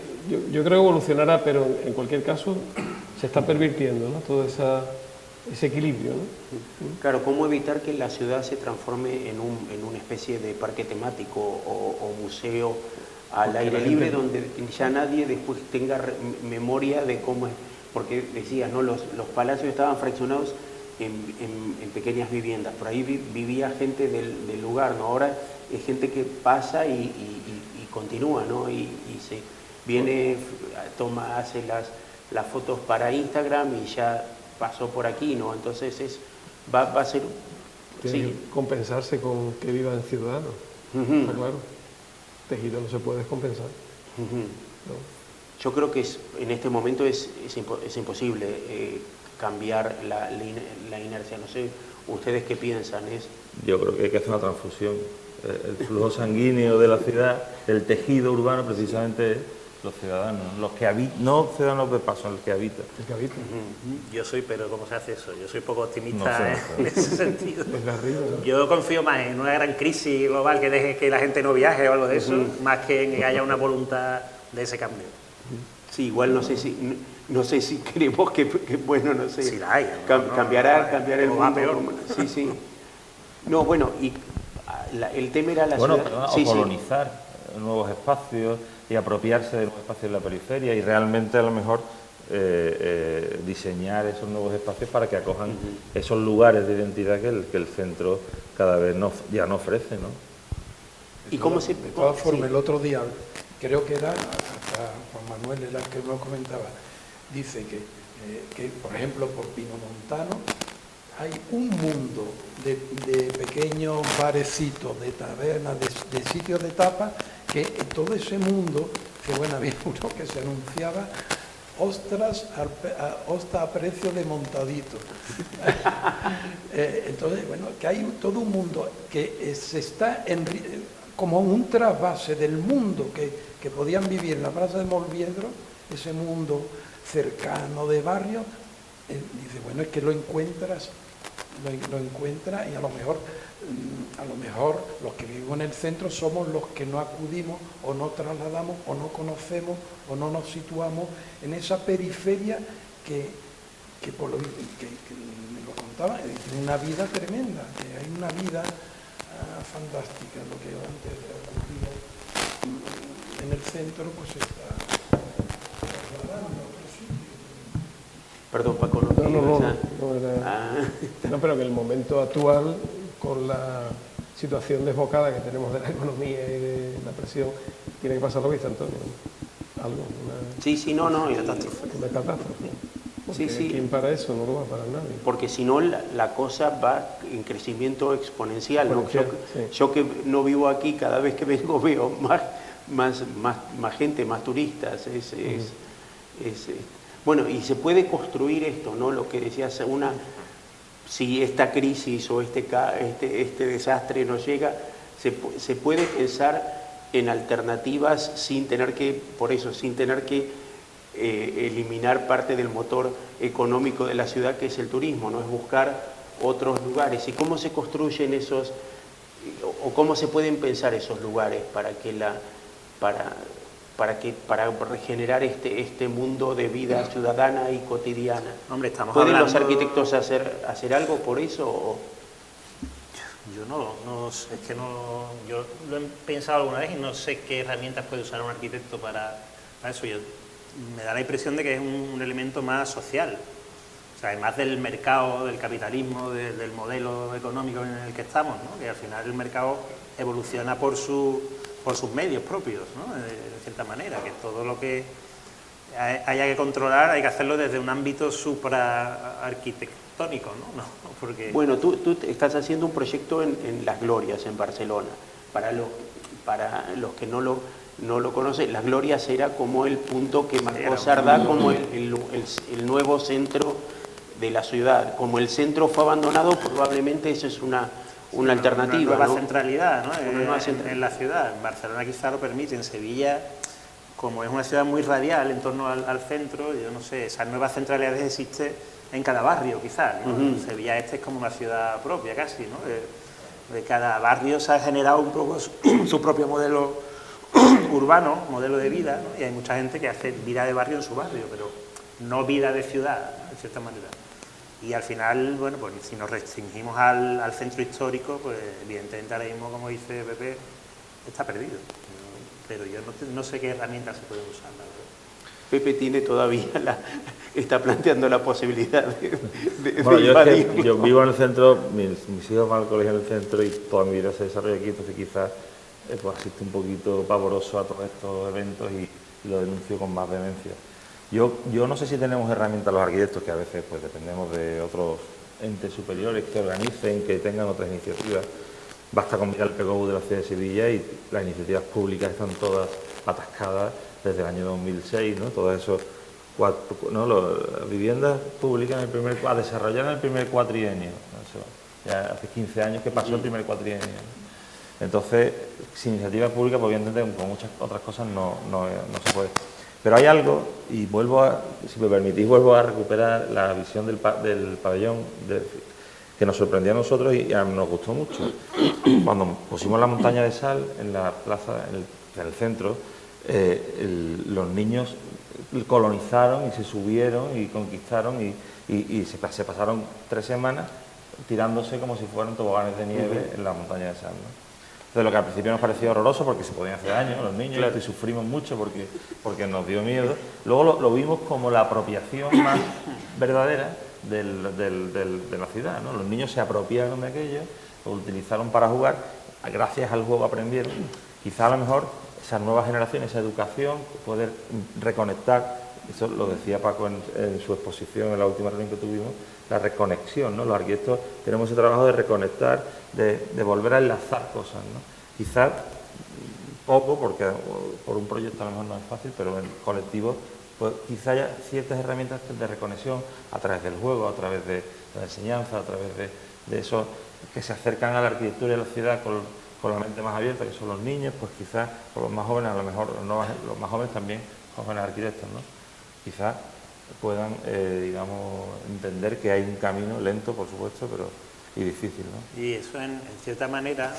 yo creo que evolucionará, pero en cualquier caso se está pervirtiendo, ¿no?, todo ese equilibrio, ¿no? Claro, ¿cómo evitar que la ciudad se transforme en una especie de parque temático o museo al aire libre, donde ya nadie después tenga memoria de cómo es? Porque decías, ¿no?, los palacios estaban fraccionados en pequeñas viviendas, por ahí vivía gente del lugar, ¿no? Ahora es gente que pasa y continúa, ¿no? Y se viene, hace las fotos para Instagram y ya pasó por aquí, ¿no? Entonces va a ser... Tiene Sí. que compensarse con que vivan ciudadanos, está claro. Tejido no se puede descompensar. ¿No? Yo creo que en este momento es imposible cambiar la inercia. No sé, ¿ustedes qué piensan? Yo creo que hay que hacer una transfusión. El flujo sanguíneo de la ciudad, el tejido urbano, precisamente es los ciudadanos, los que habitan, no ciudadanos de paso, el que habita. El que habita. Yo soy, pero ¿cómo se hace eso? Yo soy poco optimista No sé. en ese sentido. Desde arriba, ¿no? Yo confío más en una gran crisis global que deje que la gente no viaje o algo de eso, más que en que haya una voluntad de ese cambio. Sí, igual no sé si creemos que bueno, no sé. Sí la hay, ¿no? Cambiar el o va mundo. peor. Sí. No, bueno, y el tema era la ciudad. O colonizar nuevos espacios y apropiarse de nuevos espacios de la periferia y realmente a lo mejor diseñar esos nuevos espacios para que acojan esos lugares de identidad que el centro cada vez ya no ofrece, ¿no? ¿Y cómo se...? De todas formas, sí. el otro día, creo que era hasta Juan Manuel era el que lo comentaba, dice que por ejemplo, por Pinomontano hay un mundo de pequeños barecitos, de tabernas, de sitios de tapas, que en todo ese mundo, que bueno, había uno que se anunciaba ostras a precio de montadito. Entonces, bueno, que hay todo un mundo que se está como un trasvase del mundo que podían vivir en la Plaza de Molviedro, ese mundo cercano de barrio, dice, bueno, es que lo encuentras y a lo mejor los que vivimos en el centro somos los que no acudimos o no trasladamos o no conocemos o no nos situamos en esa periferia que por lo que me lo contaba, tiene una vida tremenda, que hay una vida fantástica, lo que antes ocurrió en el centro pues está trasladando a otro sitio. Perdón, Paco, No, pero en el momento actual, con la situación desbocada que tenemos de la economía y de la presión, tiene que pasar lo que dice Antonio. Algo, Sí, no. una catástrofe. Porque Sí, sí. ¿quién para eso? No lo va a parar nadie. Porque si no, la cosa va en crecimiento exponencial, ¿no? Exponencial, sí. Yo que no vivo aquí, cada vez que vengo veo más gente, más turistas. Bueno, y se puede construir esto, ¿no? Lo que decías, si esta crisis o este desastre nos llega, se puede pensar en alternativas sin tener que eliminar parte del motor económico de la ciudad, que es el turismo, ¿no? Es buscar otros lugares. ¿Y cómo se construyen esos, o cómo se pueden pensar esos lugares para regenerar este mundo de vida ciudadana y cotidiana? Hombre, estamos ¿Pueden hablando... los arquitectos hacer algo por eso? Yo no sé, es que no... Yo lo he pensado alguna vez y no sé qué herramientas puede usar un arquitecto para eso. Me da la impresión de que es un elemento más social. O sea, además del mercado, del capitalismo, del modelo económico en el que estamos, ¿no? Que al final el mercado evoluciona por sus medios propios, ¿no? De cierta manera, que todo lo que haya que controlar hay que hacerlo desde un ámbito supraarquitectónico, ¿no? Porque... Bueno, tú estás haciendo un proyecto en Las Glorias, en Barcelona. Para los que no lo conocen, Las Glorias era como el punto que marcó Sardá como el nuevo centro de la ciudad. Como el centro fue abandonado, probablemente eso es una alternativa. Una nueva ¿no? centralidad, ¿no? En la ciudad. En Barcelona quizá lo permite, en Sevilla, como es una ciudad muy radial en torno al centro, yo no sé, esas nuevas centralidades existen en cada barrio quizás, ¿no? Sevilla es como una ciudad propia casi, ¿no? De cada barrio se ha generado un poco su propio modelo urbano, modelo de vida, ¿no? Y hay mucha gente que hace vida de barrio en su barrio, pero no vida de ciudad, ¿no? De cierta manera. Y al final, bueno, pues si nos restringimos al centro histórico, pues evidentemente ahora mismo, como dice Pepe, está perdido. Pero yo no sé qué herramientas se pueden usar, la verdad. Pepe tiene todavía está planteando la posibilidad de bueno, invadirlo. yo vivo en el centro, mis hijos van al colegio en el centro y toda mi vida se desarrolla aquí, entonces quizás pues asisto un poquito pavoroso a todos estos eventos y lo denuncio con más vehemencia. Yo no sé si tenemos herramientas los arquitectos, que a veces pues dependemos de otros entes superiores que organicen, que tengan otras iniciativas. Basta con mirar el PGU de la ciudad de Sevilla y las iniciativas públicas están todas atascadas desde el año 2006, ¿no? Todo eso, ¿no? Las viviendas públicas a desarrollar en el primer cuatrienio. Eso, ya hace 15 años que pasó el primer cuatrienio, ¿no? Entonces, sin iniciativa pública, pues evidentemente con muchas otras cosas no se puede. Pero hay algo, y si me permitís, vuelvo a recuperar la visión del pabellón que nos sorprendió a nosotros y nos gustó mucho. Cuando pusimos la montaña de sal en la plaza, en el centro, los niños colonizaron y se subieron y conquistaron y se pasaron 3 semanas tirándose como si fueran toboganes de nieve en la montaña de sal, ¿no? Entonces, lo que al principio nos pareció horroroso porque se podían hacer daño a los niños, claro, y sufrimos mucho porque nos dio miedo. Luego lo vimos como la apropiación más verdadera de la ciudad, ¿no? Los niños se apropiaron de aquello, lo utilizaron para jugar, gracias al juego aprendieron. Quizá a lo mejor esas nuevas generaciones, esa educación, poder reconectar, eso lo decía Paco en su exposición en la última reunión que tuvimos, la reconexión, ¿no? Los arquitectos tenemos ese trabajo de reconectar, de volver a enlazar cosas, ¿no? Quizás poco, porque por un proyecto a lo mejor no es fácil, pero en colectivo, pues quizá haya ciertas herramientas de reconexión a través del juego, a través de la enseñanza, a través de eso que se acercan a la arquitectura y a la ciudad con la mente más abierta, que son los niños, pues quizás por los más jóvenes, a lo mejor los más jóvenes también, jóvenes arquitectos, ¿no? Quizás puedan, digamos, entender que hay un camino lento, por supuesto, y difícil, ¿no? Y eso en cierta manera,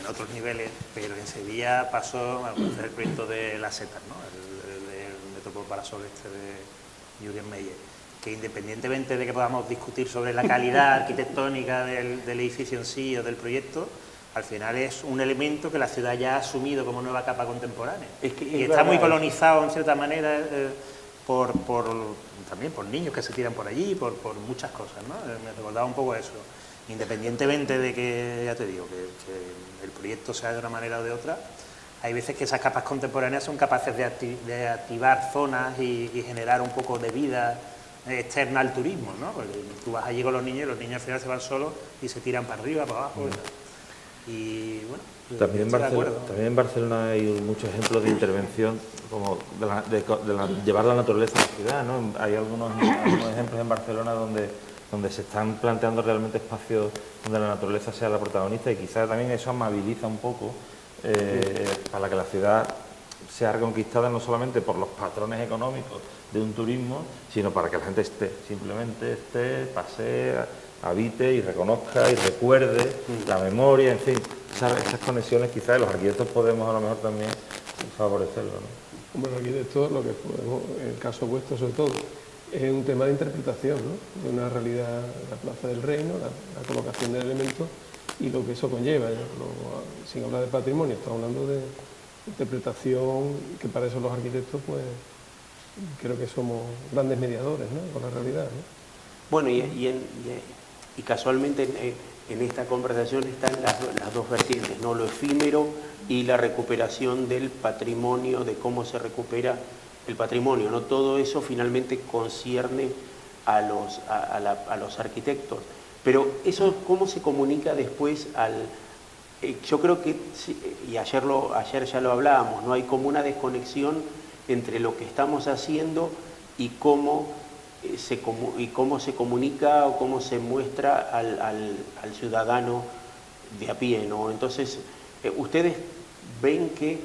en otros niveles, pero en Sevilla pasó al conocer el proyecto de las setas, ¿no? El Metropol Parasol de Jürgen Meyer, que independientemente de que podamos discutir sobre la calidad arquitectónica del edificio en sí o del proyecto, al final es un elemento que la ciudad ya ha asumido como nueva capa contemporánea. Y está muy colonizado en cierta manera también por niños que se tiran por allí, por muchas cosas, ¿no? Me recordaba un poco eso. Independientemente de que, ya te digo, que el proyecto sea de una manera o de otra, hay veces que esas capas contemporáneas son capaces de activar zonas y generar un poco de vida externa al turismo, ¿no? Porque tú vas allí con los niños y los niños al final se van solos y se tiran para arriba, para abajo. Y bueno, también estoy de acuerdo. también en Barcelona hay muchos ejemplos de intervención, como llevar la naturaleza a la ciudad, ¿no? Hay algunos ejemplos en Barcelona donde se están planteando realmente espacios donde la naturaleza sea la protagonista, y quizás también eso amabiliza un poco para que la ciudad sea reconquistada no solamente por los patrones económicos de un turismo, sino para que la gente simplemente esté, pasee, habite y reconozca y recuerde la memoria, en fin, esas conexiones quizás los arquitectos podemos a lo mejor también favorecerlo, ¿no? Bueno, los arquitectos, lo que podemos, en el caso vuestro sobre todo, es un tema de interpretación, ¿no? De una realidad, la Plaza del Reino, la colocación de elementos y lo que eso conlleva. Sin hablar de patrimonio, estamos hablando de interpretación, que para eso los arquitectos, pues, creo que somos grandes mediadores, ¿no? Con la realidad, ¿no? Bueno, y casualmente en esta conversación están las dos vertientes, ¿no? Lo efímero y la recuperación del patrimonio, de cómo se recupera el patrimonio, ¿no? Todo eso finalmente concierne a los arquitectos. Pero eso, ¿cómo se comunica después yo creo que, y ayer ya lo hablábamos, ¿no? Hay como una desconexión entre lo que estamos haciendo y cómo se comunica o cómo se muestra al ciudadano de a pie, ¿no? Entonces, ustedes ven que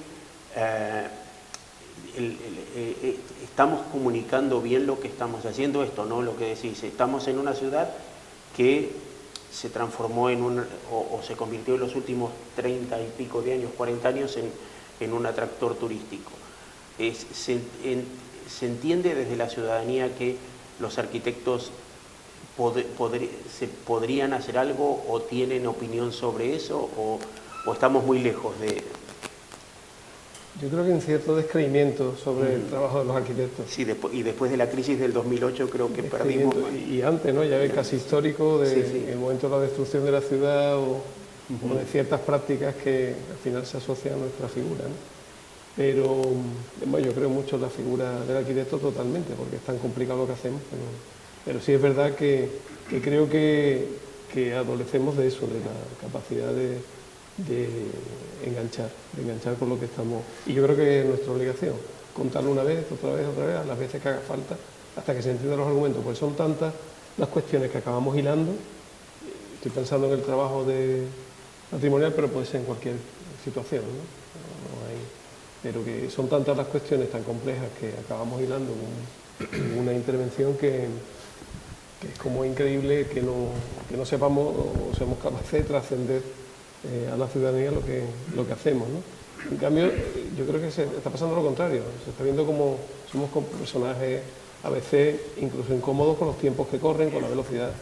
estamos comunicando bien lo que estamos haciendo, esto, ¿no? Lo que decís, estamos en una ciudad que se transformó o se convirtió en los últimos 30 y pico de años, 40 años en un atractor turístico. Se entiende desde la ciudadanía que los arquitectos se podrían hacer algo o tienen opinión sobre eso o estamos muy lejos de... Yo creo que hay un cierto descreimiento sobre el trabajo de los arquitectos. Sí, y después de la crisis del 2008 creo que perdimos... Y antes, ¿no? Ya ves, casi histórico, el momento de la destrucción de la ciudad o de ciertas prácticas que al final se asocian a nuestra figura, ¿no? Pero bueno, yo creo mucho en la figura del arquitecto totalmente, porque es tan complicado lo que hacemos, pero sí es verdad que creo que adolecemos de eso, de la capacidad de enganchar con lo que estamos. Y yo creo que es nuestra obligación, contarlo una vez, otra vez, a las veces que haga falta, hasta que se entiendan los argumentos, pues son tantas las cuestiones que acabamos hilando. Estoy pensando en el trabajo de patrimonial, pero puede ser en cualquier situación, ¿no? Pero que son tantas las cuestiones tan complejas que acabamos hilando con una intervención que es como increíble que no sepamos o seamos capaces de trascender a la ciudadanía lo que hacemos, ¿no? En cambio, yo creo que se está pasando lo contrario, se está viendo como somos personajes a veces incluso incómodos con los tiempos que corren, con la velocidad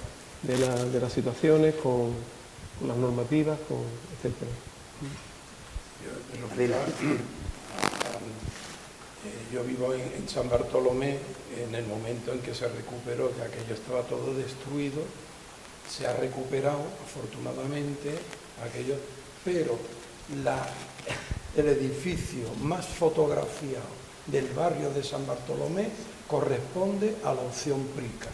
de las situaciones, con las normativas, etcétera. Yo vivo en San Bartolomé, en el momento en que se recuperó, que aquello estaba todo destruido, se ha recuperado afortunadamente aquello, pero el edificio más fotografiado del barrio de San Bartolomé corresponde a la opción Prica.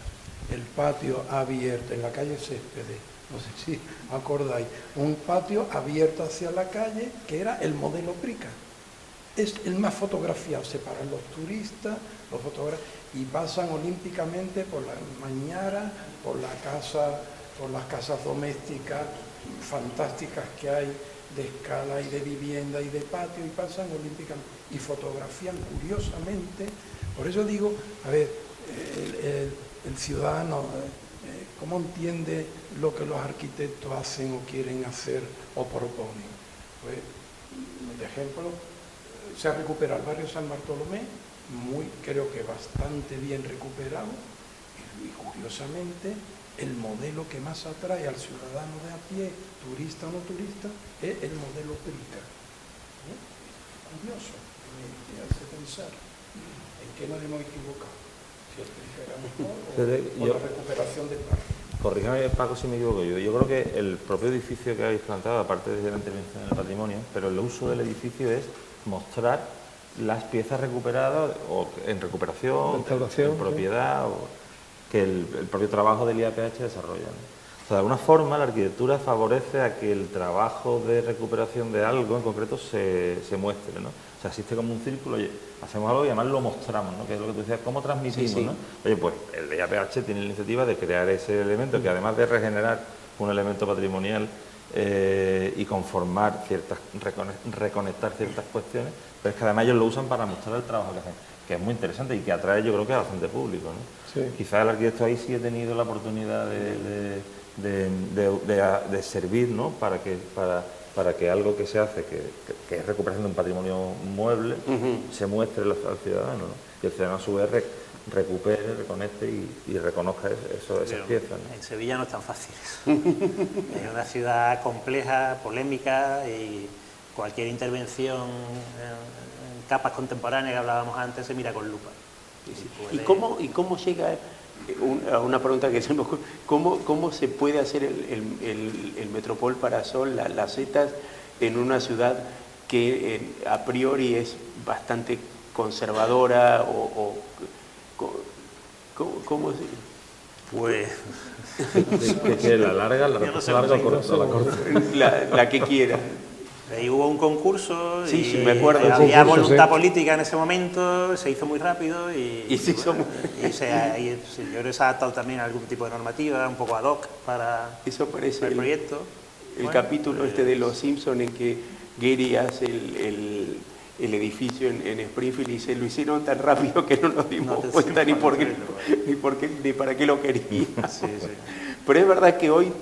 El patio abierto en la calle Céspedes, no sé si acordáis, un patio abierto hacia la calle que era el modelo Prica. Es el más fotografiado, se paran los turistas, los fotógrafos, y pasan olímpicamente por la Mañara, por las casas domésticas fantásticas que hay de escala y de vivienda y de patio, y pasan olímpicamente y fotografían curiosamente. Por eso digo, a ver, el ciudadano, ¿cómo entiende lo que los arquitectos hacen o quieren hacer o proponen? Pues, de ejemplo, se ha recuperado el barrio San Bartolomé, creo que bastante bien recuperado, y curiosamente el modelo que más atrae al ciudadano de a pie, turista o no turista, es el modelo Prica. Curioso, me hace pensar en qué nos hemos equivocado, si el Prica era mejor o la recuperación del parque. Corríjame, Paco, si me equivoco. Yo creo que el propio edificio que habéis planteado, aparte de la intervención en el patrimonio, pero el uso del edificio es mostrar las piezas recuperadas o en recuperación, en propiedad. que el propio trabajo del IAPH desarrolla, ¿no? O sea, de alguna forma la arquitectura favorece a que el trabajo de recuperación de algo en concreto se muestre, ¿no? O sea, existe como un círculo, oye, hacemos algo y además lo mostramos, ¿no? Que es lo que tú decías, ¿cómo transmitimos, Sí, sí. ¿no? Oye, pues el IAPH tiene la iniciativa de crear ese elemento que además de regenerar un elemento patrimonial y conformar reconectar ciertas cuestiones, pero es que además ellos lo usan para mostrar el trabajo que hacen, que es muy interesante y que atrae, yo creo que a bastante público, ¿no? Sí. Quizás el arquitecto ahí sí ha tenido la oportunidad de servir, ¿no? para que algo que se hace, que es recuperación de un patrimonio mueble, se muestre al ciudadano, ¿no? Y el ciudadano a su vez recupere, reconecte y reconozca esas piezas, ¿no? En Sevilla no es tan fácil. Es una ciudad compleja, polémica, y cualquier intervención en capas contemporáneas que hablábamos antes se mira con lupa. ¿Y cómo llega, a una pregunta que se me ocurre, cómo se puede hacer el Metropol Parasol, las setas, en una ciudad que a priori es bastante conservadora ¿cómo se...? Pues que la larga, la respuesta larga o corta, la corta. La que quiera. ahí hubo un concurso Sí, y sí, me acuerdo. había Un concurso, voluntad sí. política en ese momento, se hizo muy rápido Y se hizo muy- yo creo que se ha adaptado también a algún tipo de normativa, un poco ad hoc para Eso parece el proyecto. el Bueno, capítulo de Los Simpsons en que Gary hace el edificio en Springfield y dice, lo hicieron tan rápido que no nos dimos No te cuenta hicimos ni para qué lo quería. Sí, sí. Pero es verdad que hoy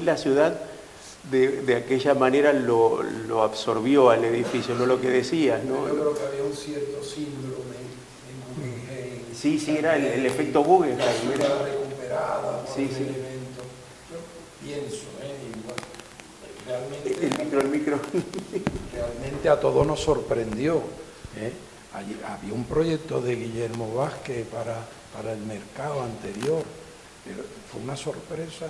la ciudad de aquella manera lo absorbió al edificio, no lo que decías, ¿no? Yo creo que había un cierto síndrome en Guggenheim. Sí, el efecto Guggenheim. La era- ciudad recuperada por Sí, un sí. elemento. Yo pienso, igual, El micro. realmente a todos nos sorprendió. Allí había un proyecto de Guillermo Vázquez para el mercado anterior, pero fue una sorpresa,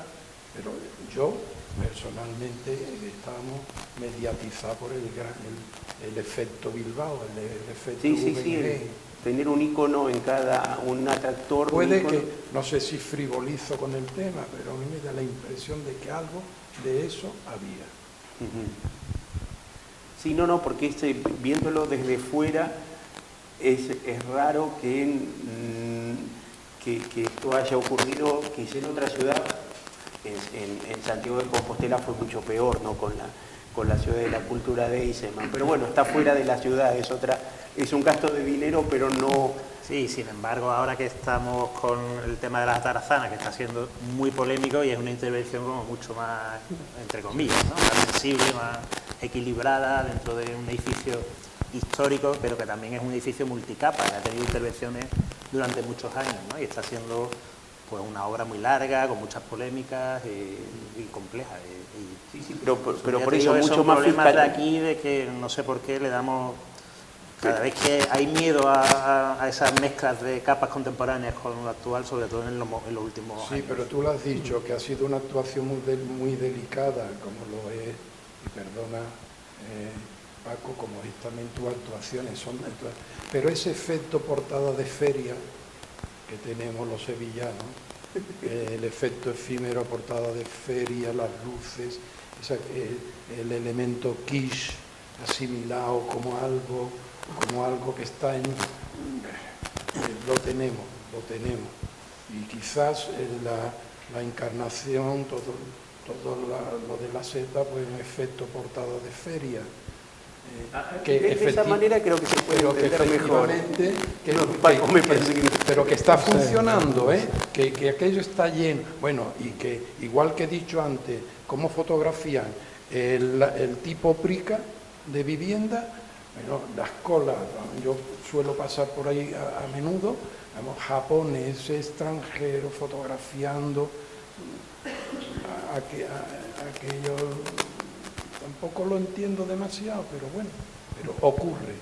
pero yo personalmente estábamos mediatizados por el efecto Bilbao, el efecto Sí, Guggenheim. tener un icono en un atractor. Puede un ícono. que, no sé si frivolizo con el tema, pero a mí me da la impresión de que algo de eso había. Sí, no, porque viéndolo desde fuera es raro que esto haya ocurrido, quizá en otra ciudad, en Santiago de Compostela fue mucho peor, ¿no? Con la ciudad de la cultura de Eisenman. Pero bueno, está fuera de la ciudad, es un gasto de dinero, pero no... Sí, sin embargo, ahora que estamos con el tema de las atarazanas, que está siendo muy polémico y es una intervención como mucho más, entre comillas, ¿no? Más sensible, más equilibrada dentro de un edificio histórico, pero que también es un edificio multicapa, que ha tenido intervenciones durante muchos años, ¿no? Y está siendo pues una obra muy larga, con muchas polémicas y compleja. Sí, pero por Ya eso te digo, mucho son más problemas de fiscal. aquí, de que no sé por qué le damos... Cada vez que hay miedo a esas mezclas de capas contemporáneas con lo actual, sobre todo en los últimos Sí, años. pero tú lo has dicho, que ha sido una actuación muy delicada, como lo es, y perdona Paco, como es también tus actuaciones, pero ese efecto portada de feria que tenemos los sevillanos, el efecto efímero portada de feria, las luces, el elemento quiche asimilado como algo que está en... lo tenemos. Y quizás la encarnación, todo lo de la seta, pues un efecto portada de feria. De esa manera creo que se puede pero que entender mejor. efectivamente Paco, me parece que no. pero que está funcionando, que aquello está lleno. Bueno, y que igual que he dicho antes, cómo fotografían el tipo prica de vivienda, bueno, las colas, yo suelo pasar por ahí a menudo, vemos, japoneses, extranjeros fotografiando aquello. Tampoco lo entiendo demasiado, pero bueno, pero ocurre.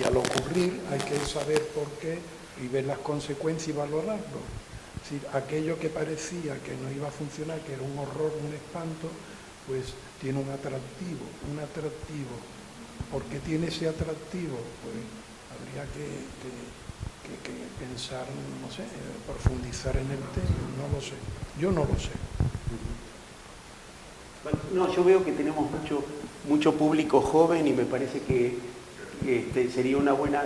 Y al ocurrir hay que saber por qué y ver las consecuencias y valorarlo. Es decir, aquello que parecía que no iba a funcionar, que era un horror, un espanto, pues tiene un atractivo. ¿Por qué tiene ese atractivo? Pues habría que que pensar, no sé, profundizar en el tema, no lo sé. Yo no lo sé. Bueno, no, yo veo que tenemos mucho público joven y me parece que sería una buena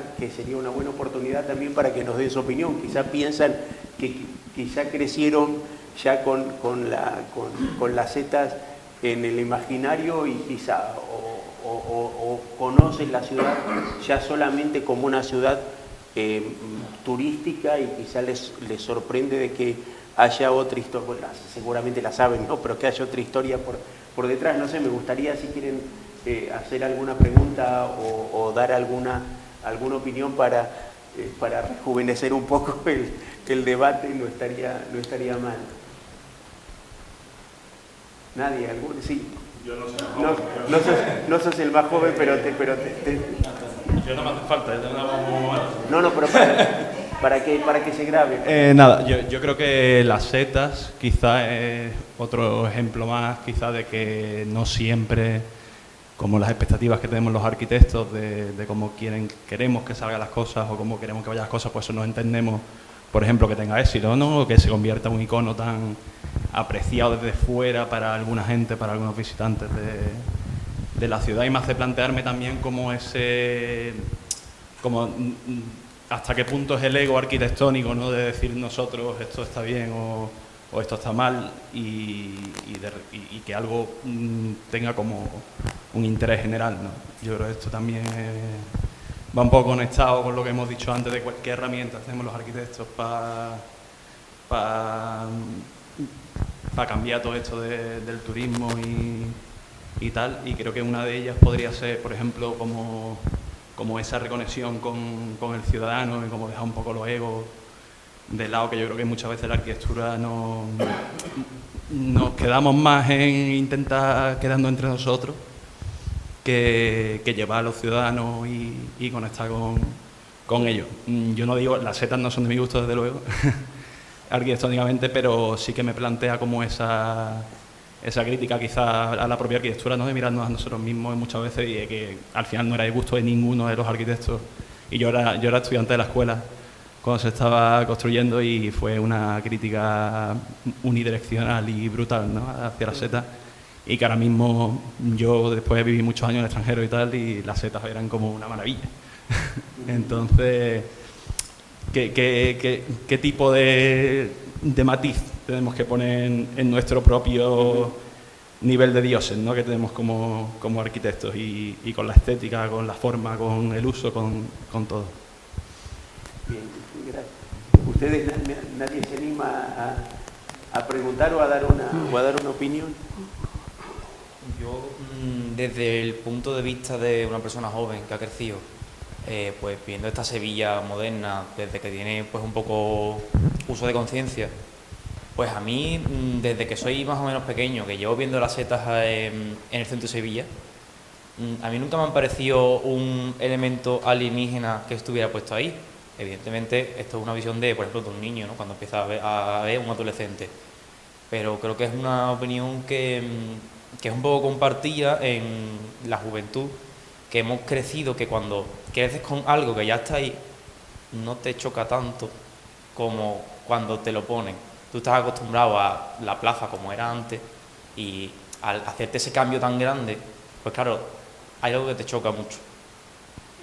oportunidad también para que nos den su opinión. Quizá piensan que ya crecieron ya con las setas en el imaginario y quizá o conocen la ciudad ya solamente como una ciudad turística y quizá les sorprende de que haya otra historia, bueno, seguramente la saben, ¿no? Pero que haya otra historia por detrás. No sé, me gustaría si quieren hacer alguna pregunta o dar alguna opinión para rejuvenecer un poco el debate, no estaría mal. ¿Nadie? ¿Alguno? Sí. Yo no sé. No sos el más joven, pero Yo no me hace falta, yo tengo una voz muy buena. No, pero para que se grabe. Nada, yo creo que las setas quizás es otro ejemplo más quizás de que no siempre, como las expectativas que tenemos los arquitectos de cómo queremos que salgan las cosas o cómo queremos que vayan las cosas, pues eso no entendemos, por ejemplo, que tenga éxito, ¿no? O que se convierta en un icono tan apreciado desde fuera para alguna gente, para algunos visitantes de la ciudad, y me hace plantearme también como hasta qué punto es el ego arquitectónico, ¿no? De decir nosotros esto está bien o esto está mal y que algo tenga como un interés general, ¿no? Yo creo que esto también va un poco conectado con lo que hemos dicho antes de qué herramientas tenemos los arquitectos para cambiar todo esto del turismo y tal, y creo que una de ellas podría ser, por ejemplo, como esa reconexión con el ciudadano y como dejar un poco los egos de lado, que yo creo que muchas veces la arquitectura nos quedamos más en intentar quedarnos entre nosotros que llevar a los ciudadanos y conectar con ellos. Yo no digo, las setas no son de mi gusto, desde luego, arquitectónicamente, pero sí que me plantea como esa crítica quizás a la propia arquitectura, ¿no? De mirarnos a nosotros mismos muchas veces y de que al final no era de gusto de ninguno de los arquitectos. Y yo era estudiante de la escuela cuando se estaba construyendo y fue una crítica unidireccional y brutal, ¿no? Hacia las setas. Y que ahora mismo yo después viví muchos años en el extranjero y tal, y las setas eran como una maravilla. Entonces, ¿qué tipo de matiz tenemos que poner en nuestro propio nivel de dioses, ¿no? Que tenemos como arquitectos y con la estética, con la forma, con el uso, con todo? Bien, gracias. ¿Ustedes, nadie se anima a preguntar o a dar una opinión? Yo, desde el punto de vista de una persona joven que ha crecido, pues viendo esta Sevilla moderna, desde que tiene pues un poco uso de conciencia, pues a mí, desde que soy más o menos pequeño, que llevo viendo las setas en el centro de Sevilla, a mí nunca me han parecido un elemento alienígena que estuviera puesto ahí. Evidentemente, esto es una visión de, por ejemplo, de un niño, ¿no? Cuando empieza a ver un adolescente. Pero creo que es una opinión que es un poco compartida en la juventud, que hemos crecido, que cuando creces con algo que ya está ahí, no te choca tanto como cuando te lo ponen. Tú estás acostumbrado a la plaza como era antes y al hacerte ese cambio tan grande, pues claro, hay algo que te choca mucho.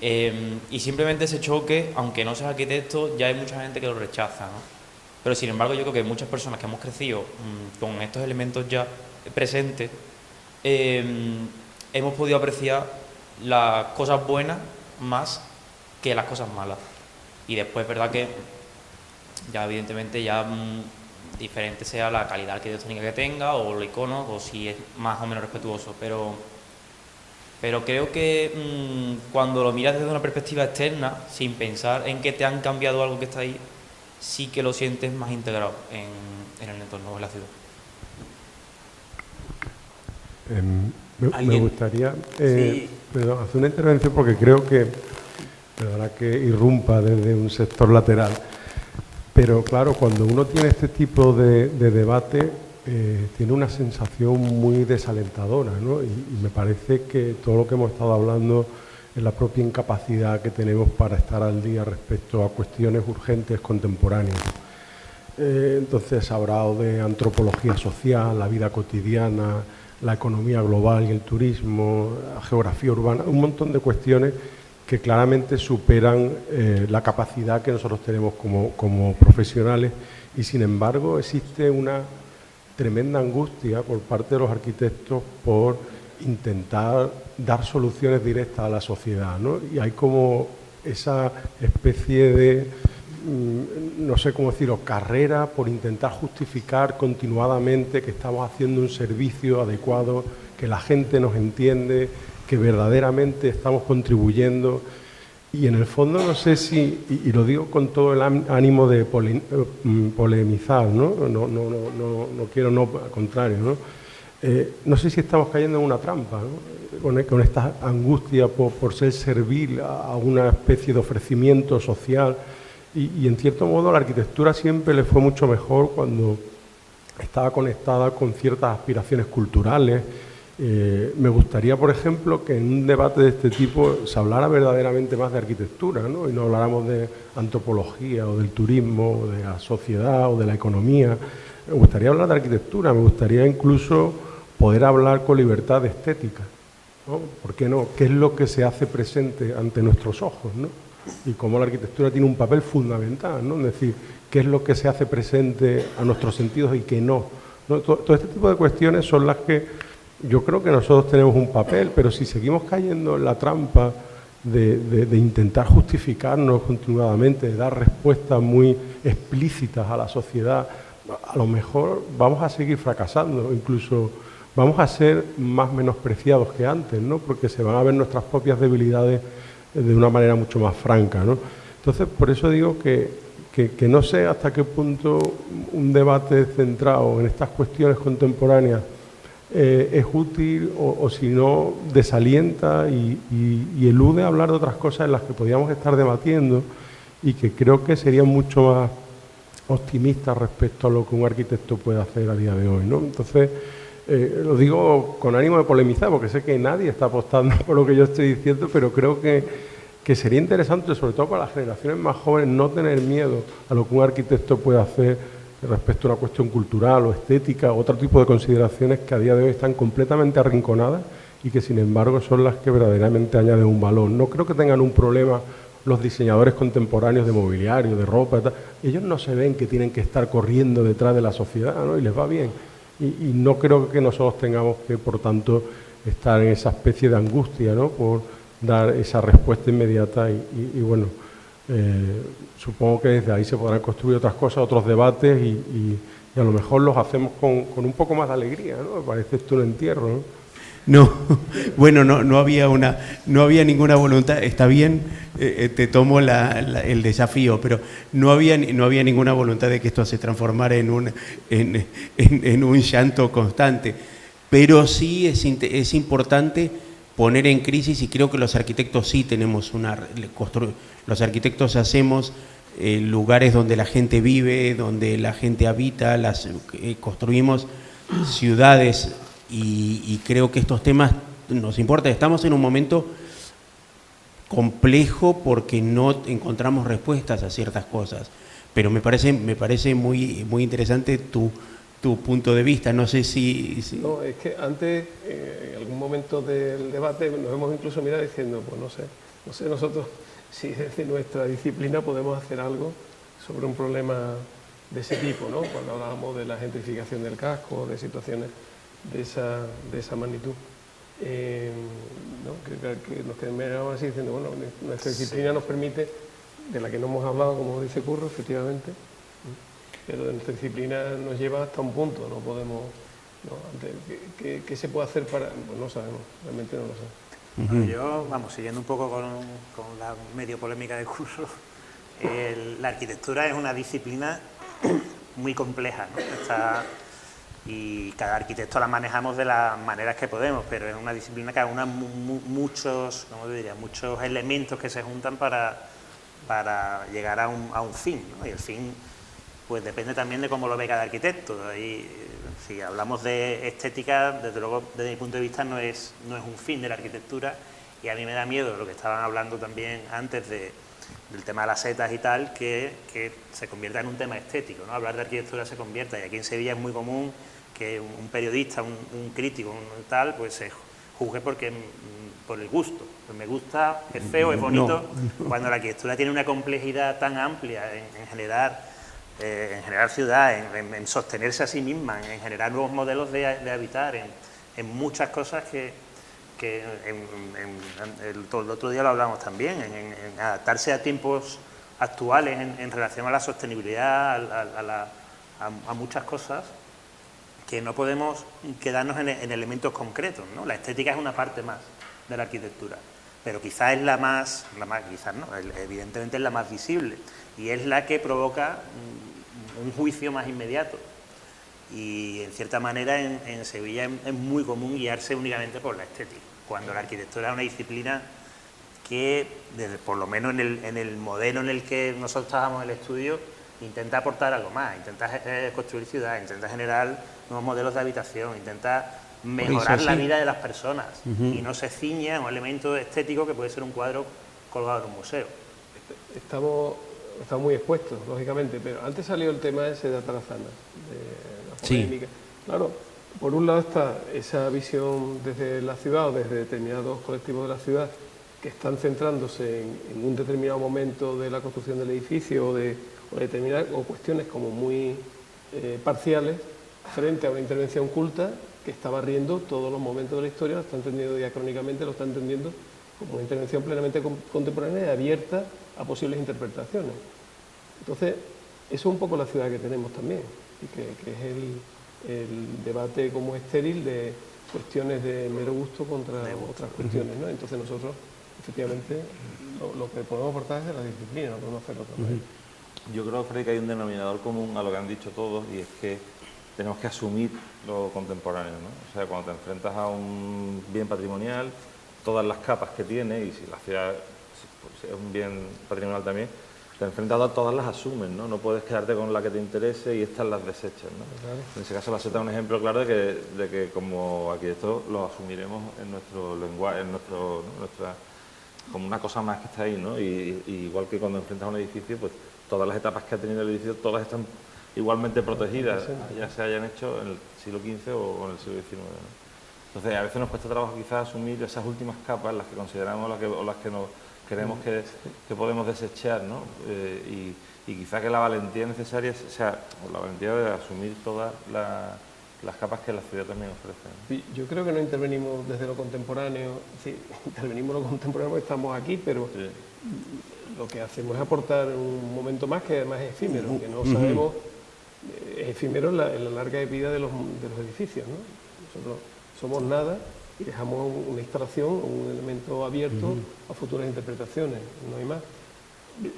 Y simplemente ese choque, aunque no seas arquitecto, ya hay mucha gente que lo rechaza, ¿no? Pero sin embargo yo creo que muchas personas que hemos crecido con estos elementos ya presentes, hemos podido apreciar las cosas buenas más que las cosas malas. Y después es verdad que ya evidentemente ya diferente sea la calidad arquitectónica que tenga o el icono o si es más o menos respetuoso, pero creo que cuando lo miras desde una perspectiva externa, sin pensar en que te han cambiado algo que está ahí, sí que lo sientes más integrado en el entorno de la ciudad. Me gustaría Sí. hacer una intervención porque creo que, perdona que irrumpa desde un sector lateral, pero claro, cuando uno tiene este tipo de debate, tiene una sensación muy desalentadora, ¿no? Y me parece que todo lo que hemos estado hablando en la propia incapacidad que tenemos para estar al día respecto a cuestiones urgentes contemporáneas. Entonces se ha hablado de antropología social, la vida cotidiana, la economía global y el turismo, la geografía urbana, un montón de cuestiones que claramente superan la capacidad que nosotros tenemos como profesionales, y sin embargo existe una tremenda angustia por parte de los arquitectos por intentar dar soluciones directas a la sociedad, ¿no? Y hay como esa especie de, no sé cómo decirlo, carrera por intentar justificar continuadamente que estamos haciendo un servicio adecuado, que la gente nos entiende, que verdaderamente estamos contribuyendo. Y en el fondo no sé si, y lo digo con todo el ánimo de polemizar, ¿no? No quiero, no, al contrario, ¿no? No sé si estamos cayendo en una trampa, ¿no? Con esta angustia por ser servil a una especie de ofrecimiento social, y en cierto modo la arquitectura siempre le fue mucho mejor cuando estaba conectada con ciertas aspiraciones culturales. Me gustaría, por ejemplo, que en un debate de este tipo se hablara verdaderamente más de arquitectura, ¿no? Y no habláramos de antropología o del turismo o de la sociedad o de la economía. Me gustaría hablar de arquitectura, me gustaría incluso poder hablar con libertad de estética, ¿no? ¿Por qué no? ¿Qué es lo que se hace presente ante nuestros ojos, ¿no? Y cómo la arquitectura tiene un papel fundamental, ¿no? Es decir, qué es lo que se hace presente a nuestros sentidos y qué no, ¿no? Todo este tipo de cuestiones son las que yo creo que nosotros tenemos un papel, pero si seguimos cayendo en la trampa de intentar justificarnos continuadamente, de dar respuestas muy explícitas a la sociedad, a lo mejor vamos a seguir fracasando, incluso vamos a ser más menospreciados que antes, ¿no? Porque se van a ver nuestras propias debilidades de una manera mucho más franca, ¿no? Entonces, por eso digo que no sé hasta qué punto un debate centrado en estas cuestiones contemporáneas es útil o si no desalienta y elude hablar de otras cosas en las que podíamos estar debatiendo y que creo que serían mucho más optimistas respecto a lo que un arquitecto puede hacer a día de hoy, ¿no? Entonces, lo digo con ánimo de polemizar, porque sé que nadie está apostando por lo que yo estoy diciendo, pero creo que sería interesante, sobre todo para las generaciones más jóvenes, no tener miedo a lo que un arquitecto puede hacer respecto a una cuestión cultural o estética, otro tipo de consideraciones que a día de hoy están completamente arrinconadas y que sin embargo son las que verdaderamente añaden un valor. No creo que tengan un problema los diseñadores contemporáneos de mobiliario, de ropa, tal. Ellos no se ven que tienen que estar corriendo detrás de la sociedad, ¿no? Y les va bien. Y no creo que nosotros tengamos que, por tanto, estar en esa especie de angustia, ¿no? Por dar esa respuesta inmediata y bueno, supongo que desde ahí se podrán construir otras cosas, otros debates y a lo mejor los hacemos con un poco más de alegría, ¿no? Me parece esto un entierro, ¿no? No, bueno, no había ninguna voluntad, está bien, te tomo el desafío, pero no había ninguna voluntad de que esto se transformara en un llanto constante, pero sí es importante poner en crisis, y creo que los arquitectos sí tenemos los arquitectos hacemos lugares donde la gente vive, donde la gente habita, construimos ciudades. Y creo que estos temas nos importan. Estamos en un momento complejo porque no encontramos respuestas a ciertas cosas, pero me parece muy interesante tu punto de vista. No sé si... No, es que antes, en algún momento del debate, nos hemos incluso mirado diciendo, pues no sé nosotros si desde nuestra disciplina podemos hacer algo sobre un problema de ese tipo, ¿no? Cuando hablábamos de la gentrificación del casco, de situaciones de esa magnitud, ¿no? que nos quedamos así diciendo, bueno, nuestra disciplina nos permite, de la que no hemos hablado, como dice Curro, efectivamente, pero nuestra disciplina nos lleva hasta un punto, no podemos, ¿no? ¿Qué se puede hacer para...? Pues no sabemos, realmente no lo sé. Bueno, yo, siguiendo un poco con la medio polémica de Curro, la arquitectura es una disciplina muy compleja, ¿no? Y cada arquitecto la manejamos de las maneras que podemos, pero es una disciplina que aúna muchos elementos que se juntan para llegar a un fin, ¿no? Y el fin pues depende también de cómo lo ve cada arquitecto. Y, si hablamos de estética, desde luego desde mi punto de vista no es un fin de la arquitectura, Y a mí me da miedo lo que estaban hablando también antes del tema de las setas y tal, que se convierta en un tema estético, ¿no? Hablar de arquitectura se convierta, y aquí en Sevilla es muy común que un periodista, un crítico, un tal, pues se juzgue por el gusto. Pues me gusta, es feo, es bonito, cuando la arquitectura tiene una complejidad tan amplia en generar ciudad, en sostenerse a sí misma, en generar nuevos modelos de habitar, en muchas cosas que el otro día lo hablamos también, en adaptarse a tiempos actuales en relación a la sostenibilidad, a muchas cosas, que no podemos quedarnos en elementos concretos, ¿no? La estética es una parte más de la arquitectura, pero quizás es quizás no, evidentemente es la más visible, y es la que provoca un juicio más inmediato. Y en cierta manera en Sevilla es muy común guiarse únicamente por la estética, cuando la arquitectura es una disciplina que, por lo menos en el modelo en el que nosotros trabajamos en el estudio, intenta aportar algo más, intenta construir ciudad, intenta generar nuevos modelos de habitación, intenta mejorar la vida de las personas, y no se ciñe a un elemento estético que puede ser un cuadro colgado en un museo. Estamos muy expuestos, lógicamente, pero antes salió el tema ese de Atarazana, de la polémica. Claro, por un lado está esa visión desde la ciudad o desde determinados colectivos de la ciudad que están centrándose en un determinado momento de la construcción del edificio o cuestiones como muy parciales, frente a una intervención culta que está barriendo todos los momentos de la historia, lo está entendiendo diacrónicamente, lo está entendiendo como una intervención plenamente contemporánea y abierta a posibles interpretaciones. Entonces, eso es un poco la ciudad que tenemos también, y que es el debate como estéril de cuestiones de mero gusto contra otras cuestiones, ¿no? Entonces nosotros, efectivamente, lo que podemos aportar es de la disciplina, no podemos hacer otra manera. Yo creo, Freddy, que hay un denominador común a lo que han dicho todos, y es que tenemos que asumir lo contemporáneo, ¿no? O sea, cuando te enfrentas a un bien patrimonial, todas las capas que tiene, y si la ciudad es un bien patrimonial también, te enfrentas a todas las asumes, ¿no? No puedes quedarte con la que te interese y estas las desechas, ¿no? Claro. En ese caso la seta es un ejemplo claro de que como arquitectos lo asumiremos en nuestro lenguaje, como una cosa más que está ahí, ¿no? Y igual que cuando enfrentas a un edificio, pues todas las etapas que ha tenido el edificio, todas están igualmente protegidas, ya se hayan hecho en el siglo XV o en el siglo XIX, ¿no? Entonces, a veces nos cuesta trabajo quizás asumir esas últimas capas, las que consideramos o las que nos creemos que podemos desechar, ¿no? Y quizás que la valentía necesaria sea la valentía de asumir todas las capas que la ciudad también ofrece, ¿no? Sí, yo creo que no intervenimos desde lo contemporáneo, sí, intervenimos lo contemporáneo porque estamos aquí, pero sí, lo que hacemos es aportar un momento más que además es efímero, que no sabemos, es efímero en la larga vida de los edificios, ¿no? Nosotros somos nada y dejamos una instalación, un elemento abierto a futuras interpretaciones, no hay más.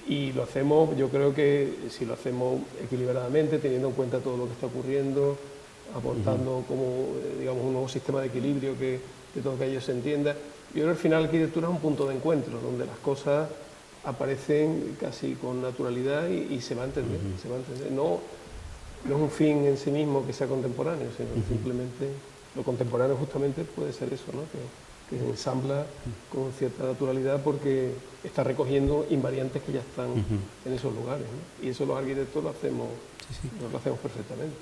Y lo hacemos, yo creo que si lo hacemos equilibradamente, teniendo en cuenta todo lo que está ocurriendo, aportando como, digamos, un nuevo sistema de equilibrio que todo aquello se entienda. Yo creo que al final la arquitectura es un punto de encuentro, donde las cosas aparecen casi con naturalidad y se va a entender, se va a entender. No es un fin en sí mismo que sea contemporáneo, sino simplemente lo contemporáneo justamente puede ser eso, ¿no? Que se ensambla con cierta naturalidad porque está recogiendo invariantes que ya están en esos lugares, ¿no? Y eso los arquitectos lo hacemos, lo hacemos perfectamente.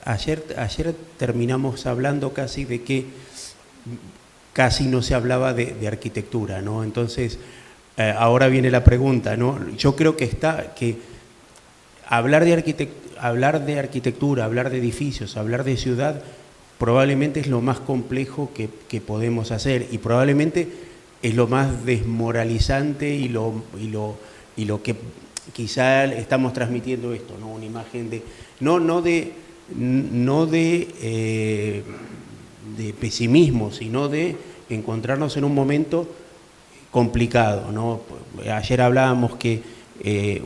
Ayer terminamos hablando casi de que casi no se hablaba de arquitectura, ¿no? Entonces, ahora viene la pregunta, ¿no? Yo creo que hablar de arquitectura, hablar de edificios, hablar de ciudad, probablemente es lo más complejo que podemos hacer y probablemente es lo más desmoralizante y lo que quizá estamos transmitiendo esto, ¿no? Una imagen de no de pesimismo, sino de encontrarnos en un momento complicado, ¿no? Ayer hablábamos que